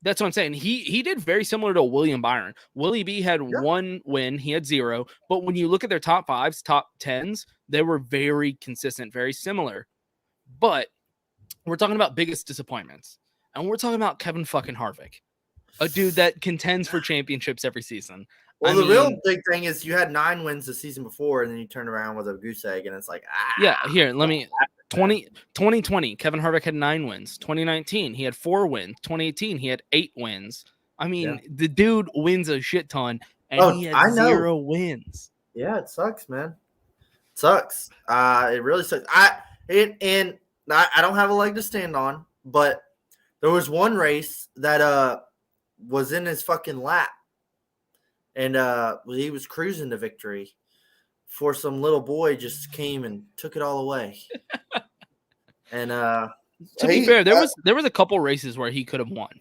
that's what I'm saying. He did very similar to William Byron. Willie B had 1 win, he had 0, but when you look at their top 5s, top 10s, they were very consistent, very similar. But we're talking about biggest disappointments, and we're talking about Kevin fucking Harvick, a dude that contends for championships every season. Well, real big thing is you had 9 wins the season before, and then you turn around with a goose egg, and it's like, here, let me. 2020, Kevin Harvick had 9 wins. 2019, he had 4 wins. 2018, he had 8 wins. I mean, the dude wins a shit ton, and he had 0 wins. Yeah, it sucks, man. It sucks. It really sucks. I don't have a leg to stand on, but there was one race that was in his fucking lap, and he was cruising to victory. For some little boy just came and took it all away. And to be fair, there was a couple races where he could have won.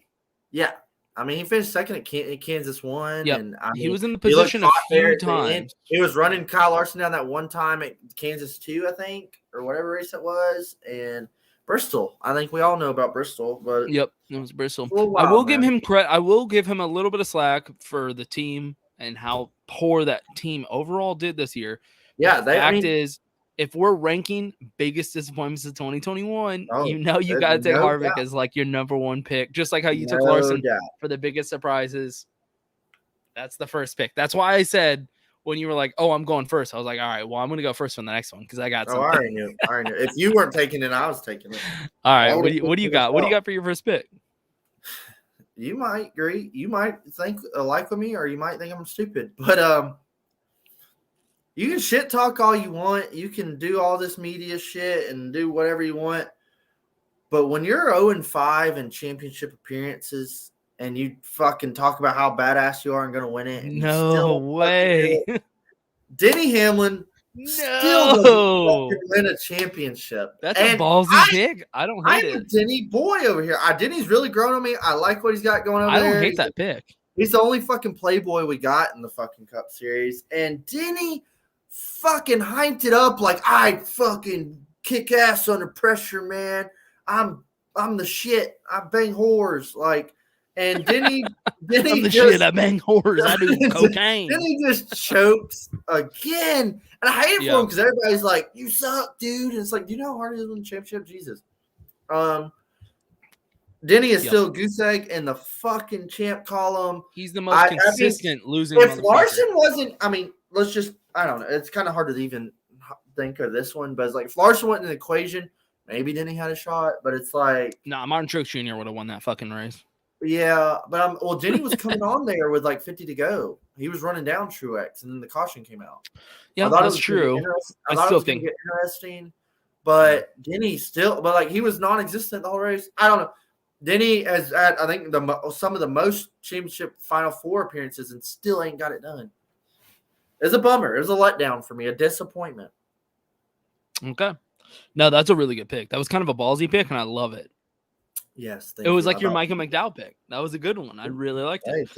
Yeah. I mean, he finished second at Kansas 1. Yep. And he was in the position a few times. He was running Kyle Larson down that one time at Kansas 2, I think, or whatever race it was. And Bristol. I think we all know about Bristol. But yep, it was Bristol. Wild, I will give him credit. I will give him a little bit of slack for the team and how poor that team overall did this year. Yeah, the fact is, if we're ranking biggest disappointments of 2021, you got to take Harvick as like your number 1 pick, just like how you took Larson for the biggest surprises. That's the first pick. That's why I said when you were like, "Oh, I'm going first," I was like, "All right, well, I'm going to go first on the next one because I got something." I already knew. If you weren't taking it, I was taking it. All right, what do you got? What do you got for your first pick? You might agree. You might think alike with me, or you might think I'm stupid. But you can shit talk all you want. You can do all this media shit and do whatever you want. But when you're 0-5 in championship appearances and you fucking talk about how badass you are and going to win it, and no way. Denny Hamlin still doesn't win a championship. That's a ballsy pick. I don't hate it. I'm a Denny boy over here. Denny's really grown on me. I like what he's got going on there. I don't hate that pick. He's the only fucking playboy we got in the fucking Cup Series. And Denny fucking hyped it up like I fucking kick ass under pressure, man. I'm the shit. I bang whores. And Denny I'm the shit. I bang whores. I do cocaine. Denny just chokes again. And I hate it for him because everybody's like, "You suck, dude." And it's like, do you know how hard it is to win the championship? Jesus. Denny is still goose egg in the fucking champ column. He's the most consistent losing. If Larson wasn't, I don't know. It's kind of hard to even think of this one, but it's like if Larson wasn't in the equation, maybe Denny had a shot. But it's like, Martin Truex Jr. would have won that fucking race. Yeah, but Denny was coming on there with like 50 to go. He was running down Truex, and then the caution came out. Yeah, that's true. I still think it interesting, but Denny he was non-existent the whole race. I don't know. Denny has had, I think, some of the most championship Final Four appearances and still ain't got it done. It's a bummer. It was a letdown for me, a disappointment. Okay. No, that's a really good pick. That was kind of a ballsy pick, and I love it. Yes. It was like your Michael McDowell pick. That was a good one. I really liked it.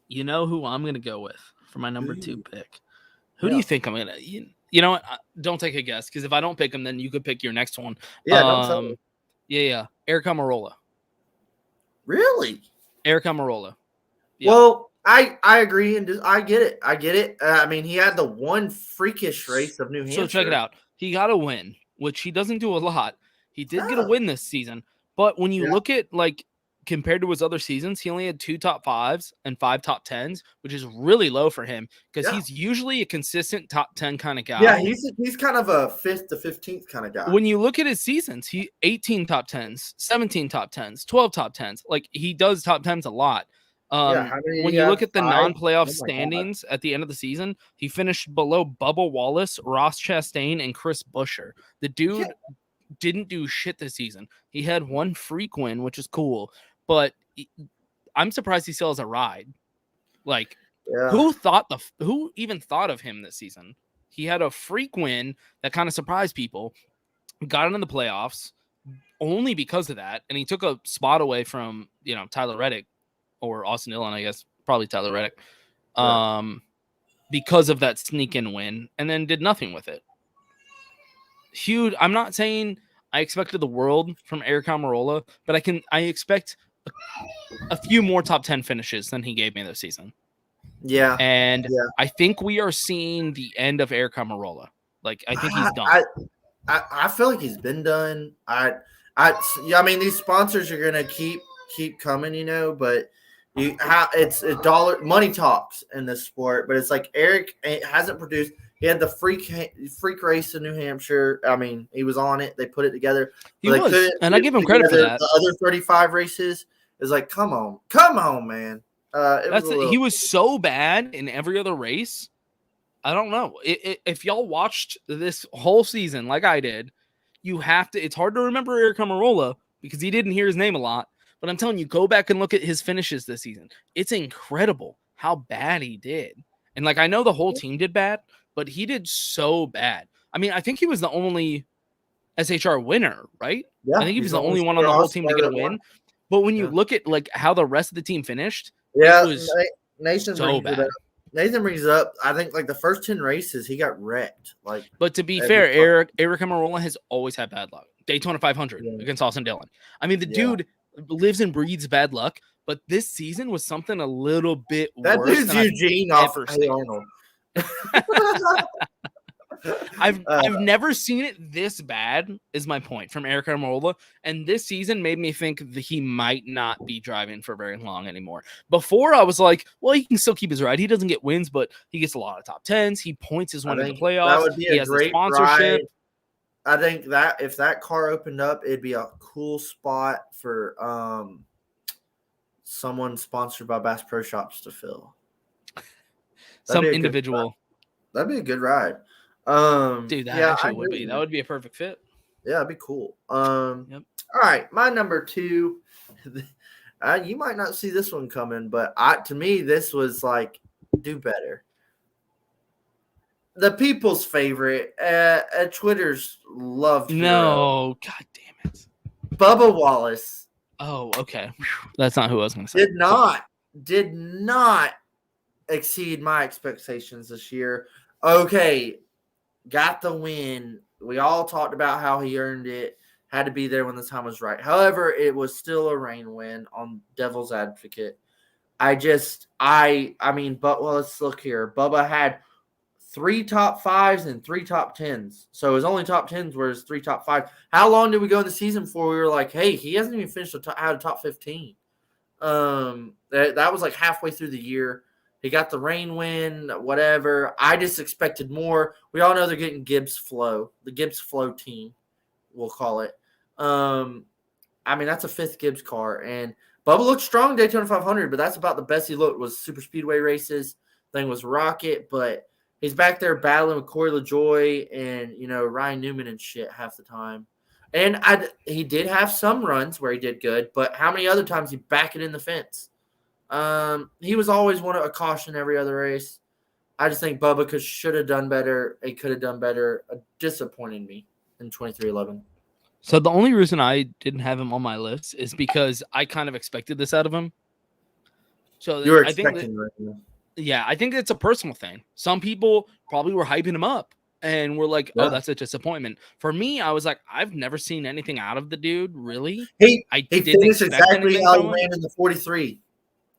You know who I'm going to go with for my number 2 pick? Who do you think I'm going to – you know what? Don't take a guess because if I don't pick him, then you could pick your next one. Yeah, Yeah. Eric Almirola. Really? Eric Almirola. Yeah. Well, I agree, and I get it. I mean, he had the one freakish race of New Hampshire. So check it out. He got a win, which he doesn't do a lot. He did get a win this season, but when you look at compared to his other seasons, he only had 2 top 5s and 5 top 10s, which is really low for him because he's usually a consistent top 10 kind of guy. Yeah, he's kind of a 5th to 15th kind of guy. When you look at his seasons, he 18 top 10s, 17 top 10s, 12 top 10s. Like he does top 10s a lot. When you look at the non-playoff standings at the end of the season, he finished below Bubba Wallace, Ross Chastain, and Chris Buescher. The dude didn't do shit this season. He had one freak win, which is cool, but I'm surprised he still has a ride. Like, Yeah. who even thought of him this season? He had a freak win that kind of surprised people, got into the playoffs only because of that, and he took a spot away from Tyler Reddick or Austin Dillon, I guess, probably Tyler Reddick, because of that sneak in win, and then did nothing with it. Huge. I'm not saying I expected the world from Eric Almirola, but I expect a few more top 10 finishes than he gave me this season. Yeah. And I think we are seeing the end of Eric Almirola. Like, I think he's done. I feel like he's been done. I mean, these sponsors are gonna keep coming, but it's dollar money talks in this sport. But it's like Eric hasn't produced. He had the freak race in New Hampshire. I mean, he was on it. They put it together. He was, and I give him credit for that. The other 35 races is like, come on, man. He was so bad in every other race. I don't know. If y'all watched this whole season like I did, you have to. It's hard to remember Eric Almirola because he didn't hear his name a lot. But I'm telling you, go back and look at his finishes this season. It's incredible how bad he did. And like, I know the whole team did bad, but he did so bad. I mean, I think he was the only SHR winner, right? Yeah, I think he was the only one on the whole team to get a win. But when you look at like how the rest of the team finished, it was Nathan so bad. Nathan brings it up. I think like the first 10 races he got wrecked. Like, but to be fair, Eric Almirola has always had bad luck. Daytona 500 against Austin Dillon. I mean, the dude lives and breathes bad luck. But this season was something a little bit that worse. That dude's Eugene off Hey Arnold. I've never seen it this bad, is my point, from Eric Almirola. And this season made me think that he might not be driving for very long anymore. Before, I was like, well, he can still keep his ride. He doesn't get wins, but he gets a lot of top 10s. He points his one in the playoffs. That would be he a has great sponsorship. Ride. I think that if that car opened up, it'd be a cool spot for someone sponsored by Bass Pro Shops to fill. Some individual. That'd be a good ride. Dude, that actually would be. That would be a perfect fit. Yeah, it'd be cool. All right, my number 2. You might not see this one coming, but to me, this was like, do better. The people's favorite, Twitter's loved. No, god damn it, Bubba Wallace. Oh, okay. That's not who I was going to say. Did not exceed my expectations this year. Okay, got the win. We all talked about how he earned it. Had to be there when the time was right. However, it was still a rain win on Devil's Advocate. But let's look here. Bubba had 3 top 5s and 3 top 10s. So his only top 10s were his 3 top 5s. How long did we go in the season before we were like, hey, he hasn't even finished out of top 15? That was like halfway through the year. He got the rain win, whatever. I just expected more. We all know they're getting Gibbs Flow, the Gibbs Flow team, we'll call it. That's a 5th Gibbs car. And Bubba looked strong Daytona 500, but that's about the best he looked was super speedway races. Thing was Rocket, but he's back there battling with Corey LaJoie and, Ryan Newman and shit half the time. And he did have some runs where he did good, but how many other times he back it in the fence? He was always a caution every other race. I just think Bubba should have done better. He could have done better. Disappointed me in 23-11. So the only reason I didn't have him on my list is because I kind of expected this out of him. So you were expecting I think it's a personal thing. Some people probably were hyping him up and were like, oh, that's a disappointment. For me, I was like, I've never seen anything out of the dude, really. He finished exactly how he ran in the 43.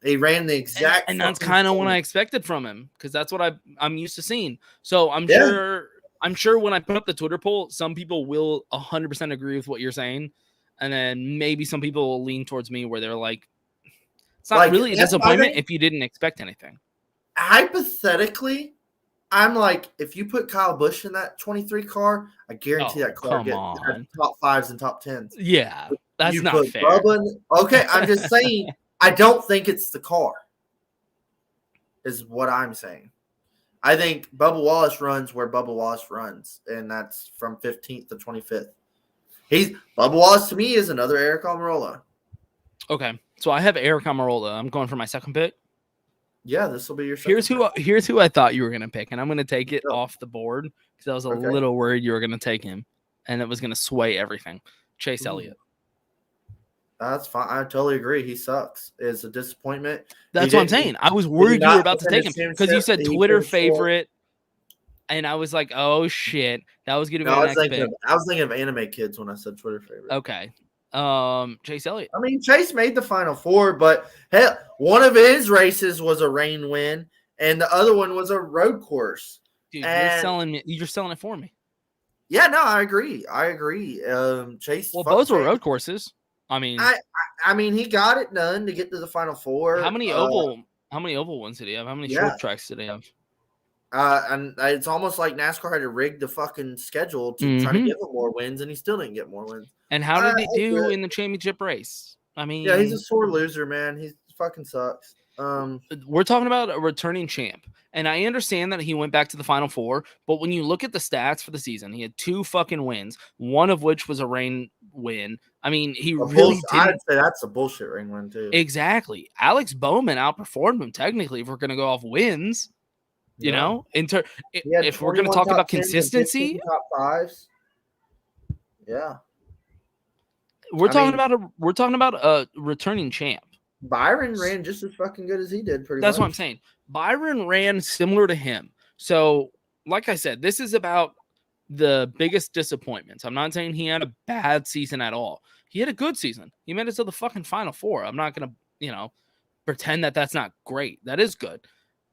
He ran the exact, and that's kind of what I expected from him because that's what I'm used to seeing. So I'm sure when I put up the Twitter poll, some people will 100% agree with what you're saying, and then maybe some people will lean towards me where they're like, it's not really a disappointment if you didn't expect anything. Hypothetically, I'm like, if you put Kyle Busch in that 23 car, I guarantee that car gets top 5s and top 10s. Yeah, that's not fair. Okay, I'm just saying. I don't think it's the car, is what I'm saying. I think Bubba Wallace runs where Bubba Wallace runs, and that's from 15th to 25th. Bubba Wallace to me is another Eric Almirola. Okay, so I have Eric Almirola. I'm going for my second pick. Yeah, this will be your second Here's who I thought you were gonna pick, and I'm gonna take it Oh. off the board because I was a Okay. little worried you were gonna take him, and it was gonna sway everything. Chase Ooh. Elliott. That's fine. I totally agree. He sucks. It's a disappointment. That's what I'm saying. I was worried you were about to take him because you said Twitter favorite, and I was like, "Oh shit, that was gonna be my next pick." I was thinking of anime kids when I said Twitter favorite. Okay, Chase Elliott. I mean, Chase made the Final Four, but hell, one of his races was a rain win, and the other one was a road course. Dude, you're selling it for me. Yeah, no, I agree. Chase. Well, both were road courses. I mean, he got it done to get to the Final Four. How many oval ones did he have? How many short tracks did he have? And it's almost like NASCAR had to rig the fucking schedule to try to give him more wins, and he still didn't get more wins. And how did he do in the championship race? I mean, yeah, he's a sore loser, man. He fucking sucks. We're talking about a returning champ, and I understand that he went back to the Final Four, but when you look at the stats for the season, he had 2 fucking wins, one of which was a rain win. I mean, he really didn't. I'd say that's a bullshit rain win too. Exactly. Alex Bowman outperformed him technically if we're going to go off wins. You know, if we're going to talk about consistency, top fives. Yeah, we're talking about a returning champ. Byron ran just as fucking good as he did. That's what I'm saying. Byron ran similar to him. So, like I said, this is about the biggest disappointments. I'm not saying he had a bad season at all. He had a good season. He made it to the fucking Final Four. I'm not going to, pretend that that's not great. That is good.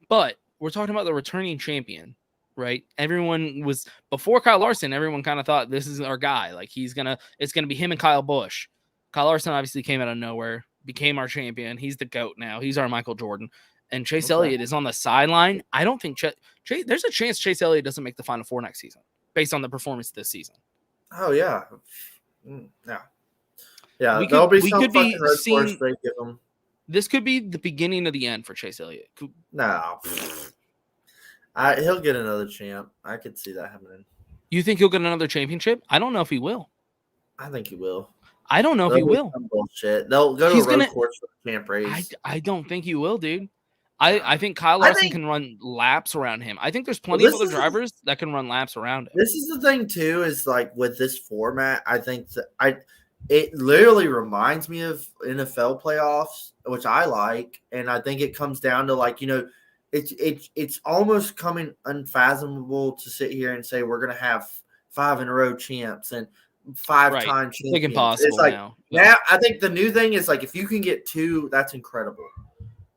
But we're talking about the returning champion, right? Everyone was before Kyle Larson. Everyone kind of thought this is our guy. Like it's gonna be him and Kyle Busch. Kyle Larson obviously came out of nowhere, became our champion. He's the GOAT now. He's our Michael Jordan. And Chase Elliott is on the sideline. I don't think there's a chance Chase Elliott doesn't make the Final Four next season based on the performance this season. Oh yeah, yeah. There'll be some fucking road course they give him. This could be the beginning of the end for Chase Elliott. No. He'll get another champ. I could see that happening. You think he'll get another championship? I don't know if he will. I think he will. I don't know if he will. Bullshit. They'll go to a road course for the champ race. I don't think he will, dude. I think Kyle Larson can run laps around him. I think there's plenty of other drivers that can run laps around him. This is the thing, too, is like with this format, I think that it literally reminds me of NFL playoffs, which I like. And I think it comes down to like, it's almost coming unfathomable to sit here and say we're going to have 5 in a row champs and 5-time champions. It's like impossible it's like, now. Now I think the new thing is like if you can get 2, that's incredible.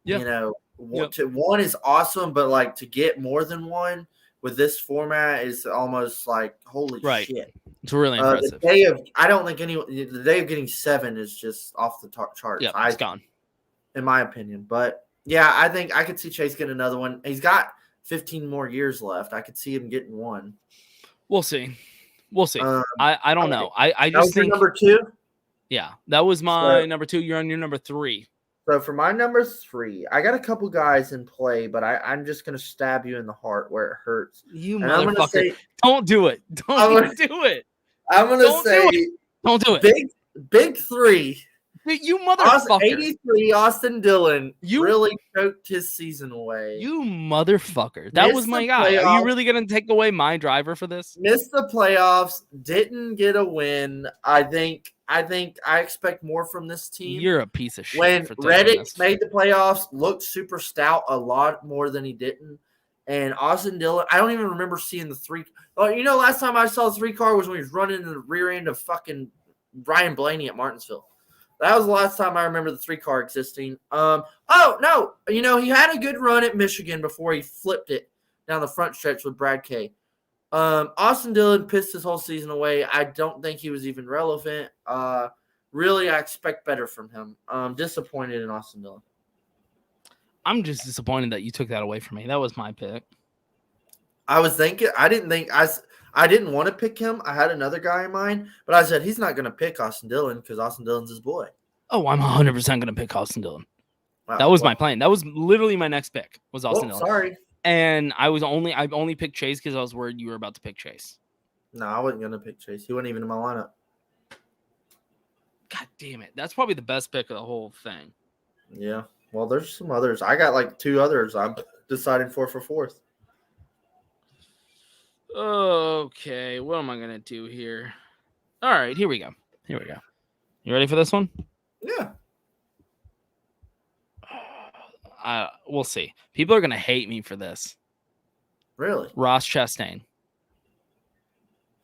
Yeah. One is awesome, but like to get more than 1 with this format is almost like holy shit. It's really impressive. The day of getting 7 is just off the charts. Yeah, it's gone. In my opinion. But yeah, I think I could see Chase getting another one. He's got 15 more years left. I could see him getting 1. We'll see. I don't know. I just think number 2. Yeah, that was my number 2. You're on your number 3. So for my number 3, I got a couple guys in play, but I'm just gonna stab you in the heart where it hurts. You motherfucker! Don't do it! Don't do it! I'm gonna say, don't do it! Big 3. You motherfucker! 83 Austin Dillon really choked his season away. You motherfucker! That was my guy. Are you really gonna take away my driver for this? Missed the playoffs. Didn't get a win. I think I expect more from this team. You're a piece of shit. When Reddick made the playoffs, looked super stout a lot more than he didn't. And Austin Dillon, I don't even remember seeing the 3. Last time I saw the 3-car was when he was running in the rear end of fucking Ryan Blaney at Martinsville. That was the last time I remember the 3-car existing. Oh, no. He had a good run at Michigan before he flipped it down the front stretch with Brad Kay. Austin Dillon pissed his whole season away. I don't think he was even relevant. Really, I expect better from him. Disappointed in Austin Dillon. I'm just disappointed that you took that away from me. That was my pick. I didn't want to pick him. I had another guy in mind, but I said he's not going to pick Austin Dillon because Austin Dillon's his boy. Oh, I'm 100% going to pick Austin Dillon. That was my plan. That was literally my next pick. Was Austin Dillon? Sorry. And I only picked Chase because I was worried you were about to pick Chase. No, I wasn't going to pick Chase. He wasn't even in my lineup. God damn it. That's probably the best pick of the whole thing. Yeah. Well, there's some others. I got like 2 others I'm deciding for fourth. Okay, what am I going to do here? All right, here we go. You ready for this one? Yeah. We'll see. People are going to hate me for this. Really? Ross Chastain.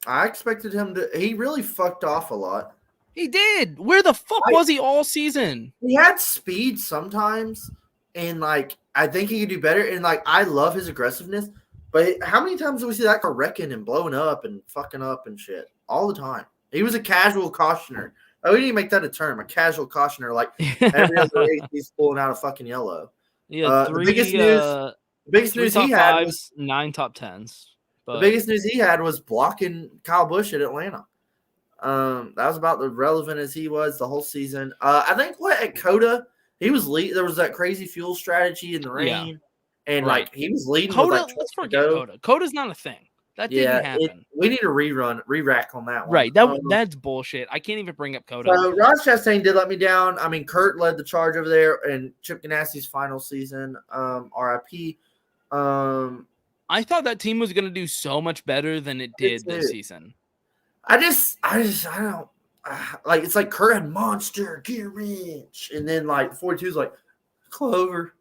I expected him to. He really fucked off a lot. He did. Where the fuck was he all season? He had speed sometimes, and like I think he could do better. And like I love his aggressiveness, but how many times do we see that car wrecking and blowing up and fucking up and shit all the time? He was a casual cautioner. Oh, we need to make that a term, a casual cautioner. Like every other race, he's pulling out a fucking yellow. Yeah, the biggest news he had was 9 top 10s. But the biggest news he had was blocking Kyle Busch at Atlanta. That was about the relevant as he was the whole season. I think at Coda, he was lead. There was that crazy fuel strategy in the rain, and right. like he was leading. Coda, with, let's forget Coda. Coda's not a thing. That didn't happen. We need a re-rack on that one. Right. That's bullshit. I can't even bring up Coda. So Ross Chastain did let me down. I mean, Kurt led the charge over there in Chip Ganassi's final season. RIP. I thought that team was going to do so much better than it did this season. I don't like. It's like Kurt had monster gear rich, and then like 42 is like Clover.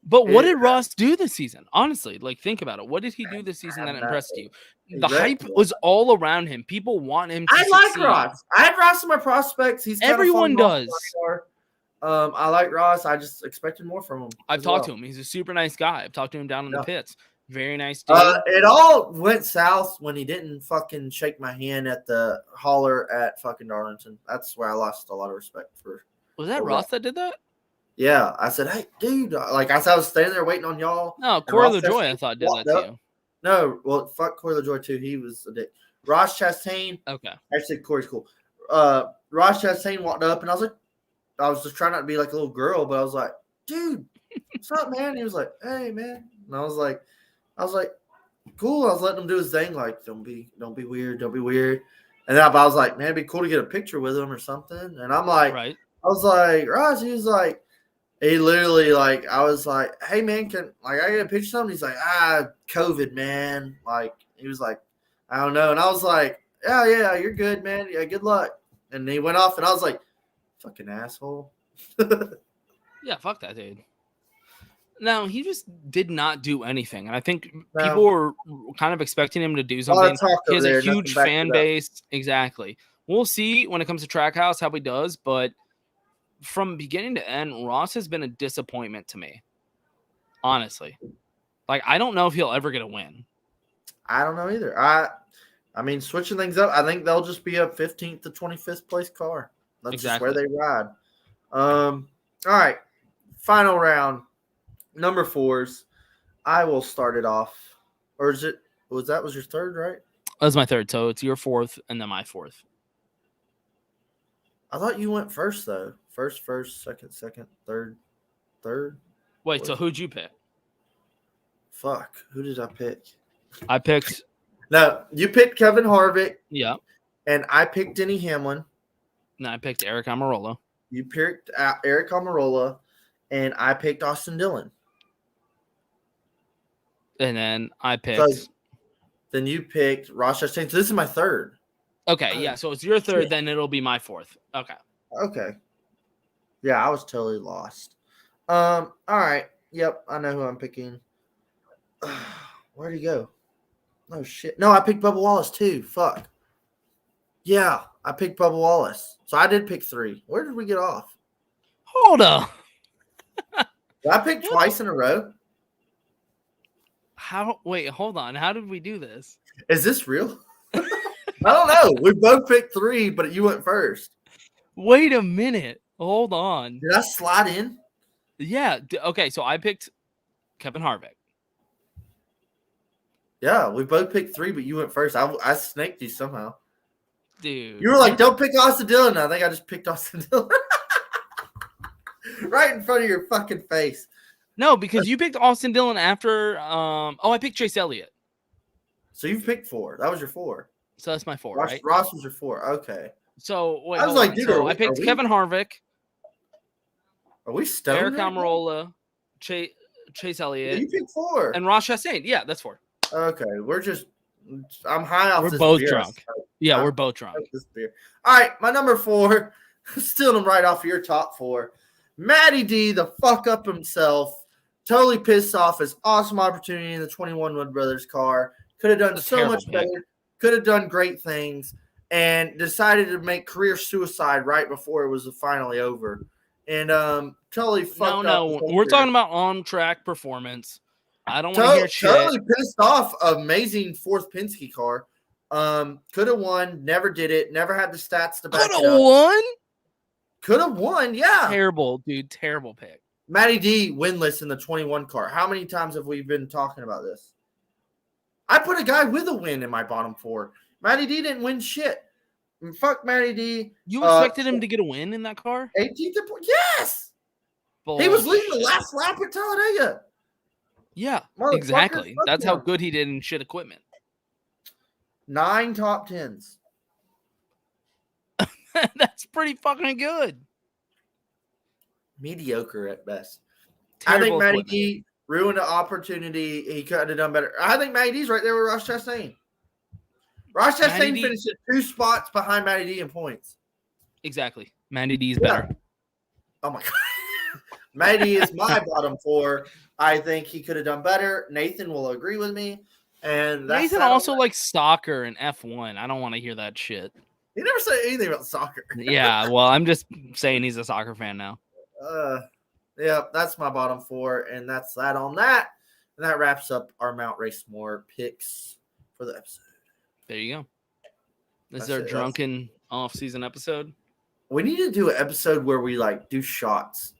But what did Ross do this season? Honestly, like think about it. What did he do this season that impressed you? The hype was all around him. People want him to succeed. like Ross. I had Ross in my prospects. He's everyone does. I like Ross. I just expected more from him. I've talked to him. He's a super nice guy. I've talked to him down in the pits. Very nice dude. It all went south when he didn't fucking shake my hand at the hauler at fucking Darlington. That's where I lost a lot of respect for. Was that Ross that did that? Yeah. I said, hey, dude. Like, I said, I was standing there waiting on y'all. No, Corey LaJoy, I thought, did that to you. No, well, fuck Corey LaJoy, too. He was a dick. Ross Chastain. Okay. Actually, Corey's cool. Ross Chastain walked up, and I was like, I was just trying not to be like a little girl, but I was like, dude, what's up, man? He was like, hey, man. And I was like, cool. I was letting him do his thing. Like, don't be weird. Don't be weird. And then I was like, man, it'd be cool to get a picture with him or something. And I'm like, right. I was like, Ross, he was like, he literally like, I was like, hey man, can like I get a picture of something? He's like, COVID, man. Like, he was like, I don't know. And I was like, yeah, you're good, man. Yeah, good luck. And he went off and I was like, fucking asshole. Yeah, fuck that dude. No, he just did not do anything. And I think people were kind of expecting him to do something. He has a huge fan base. Exactly. We'll see when it comes to Trackhouse how he does. But from beginning to end, Ross has been a disappointment to me. Honestly. Like, I don't know if he'll ever get a win. I don't know either. I mean, switching things up, I think they'll just be a 15th to 25th place car. That's just where they ride. All right. Final round. Number 4s. I will start it off. Or is it was your third, right? That was my third. So it's your 4th and then my 4th. I thought you went first though. First, second, third. Wait, so who'd you pick? Fuck. Who did I pick? I picked. No, you picked Kevin Harvick. Yeah. And I picked Denny Hamlin. No, I picked Eric Almirola. You picked Eric Almirola. And I picked Austin Dillon. And then I picked. So then you picked Ross Chastain. So this is my third. Okay, yeah. So it's your third, then it'll be my 4th. Okay. Yeah, I was totally lost. All right. Yep, I know who I'm picking. Where'd he go? No shit. No, I picked Bubba Wallace too. Fuck. Yeah, I picked Bubba Wallace. So I did pick 3. Where did we get off? Hold up. I picked twice in a row. Wait, hold on. How did we do this? Is this real? I don't know. We both picked 3, but you went first. Wait a minute. Hold on. Did I slide in? Yeah. Okay, so I picked Kevin Harvick. Yeah, we both picked 3, but you went first. I snaked you somehow. Dude. You were like, don't pick Austin Dillon. I think I just picked Austin Dillon. Right in front of your fucking face. No, because you picked Austin Dillon after I picked Chase Elliott. So you've picked 4. That was your 4. So that's my 4, Ross, right? Ross was your 4. Okay. So wait, I was hold like, on. dude, So are I picked we- Kevin Harvick, Are we stoned? Eric right now? Almirola, Chase Yeah, Elliott, you picked 4. and Ross Chastain. Yeah, that's 4. Okay, I'm high off We're this both beer. drunk. Yeah, I'm we're both high drunk. off this beer. All right, my number 4, stealing them right off of your top 4. Matty D, the fuck up himself, totally pissed off his awesome opportunity in the 21 Wood Brothers car. Could have done That's a so terrible much pick. better. Could have done great things, and decided to make career suicide right before it was finally over. And totally fucked up. his No, whole we're career. talking about on-track performance. I don't want to hear shit. Totally pissed off. Amazing fourth Penske car. Could have won. Never did it. Never had the stats to back Could it have up. won. Could have won. Yeah. Terrible, dude. Terrible pick. Matty D winless in the 21 car. How many times have we been talking about this? I put a guy with a win in my bottom 4. Matty D didn't win shit. Fuck Matty D. You expected him to get a win in that car? 18th. Yes. He was leading the last lap at Talladega. Yeah, Motherfucker, exactly. fuck That's how him. good he did in shit equipment. 9 top 10s. That's pretty fucking good. Mediocre at best. Terrible I think Matty equipment. D ruined an opportunity. He could have done better. I think Matty D's right there with Ross Chastain. Ross Matty Chastain D- finished at 2 spots behind Matty D in points. Exactly. Mandy D is Yeah. better. Oh my god. Matty D is my bottom 4. I think he could have done better. Nathan will agree with me. And that's Nathan that on also that. likes soccer and F1. I don't want to hear that shit. He never said anything about soccer. Yeah, well, I'm just saying he's a soccer fan now. Yeah, that's my bottom 4, and that's that on that. And that wraps up our Mount Racemore picks for the episode. There you go. This is That's our it, that's- drunken off-season episode. We need to do an episode where we like do shots.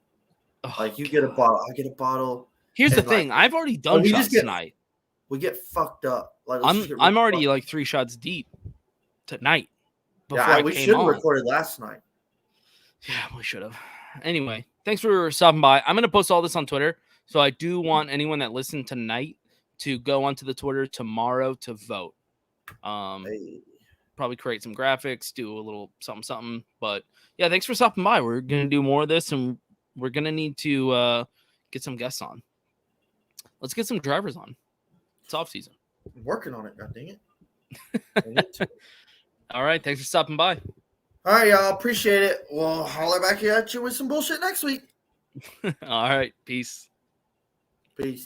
Oh, Like you get a bottle, I get a bottle. Here's the and, like, thing. I've already done we shots just get- tonight. We get fucked up. Like let's just get I'm really already fucked- like 3 shots deep tonight. Before Yeah, I we came should have on. recorded last night. Yeah, we should have. Anyway, thanks for stopping by. I'm going to post all this on Twitter. So I do want anyone that listened tonight to go onto the Twitter tomorrow to vote. Hey. Probably create some graphics, do a little something. But yeah, thanks for stopping by. We're going to do more of this, and we're going to need to get some guests on. Let's get some drivers on. It's off season. I'm working on it, god dang it. I need to. All right. Thanks for stopping by. All right, y'all. Appreciate it. We'll holler back at you with some bullshit next week. All right. Peace. Peace.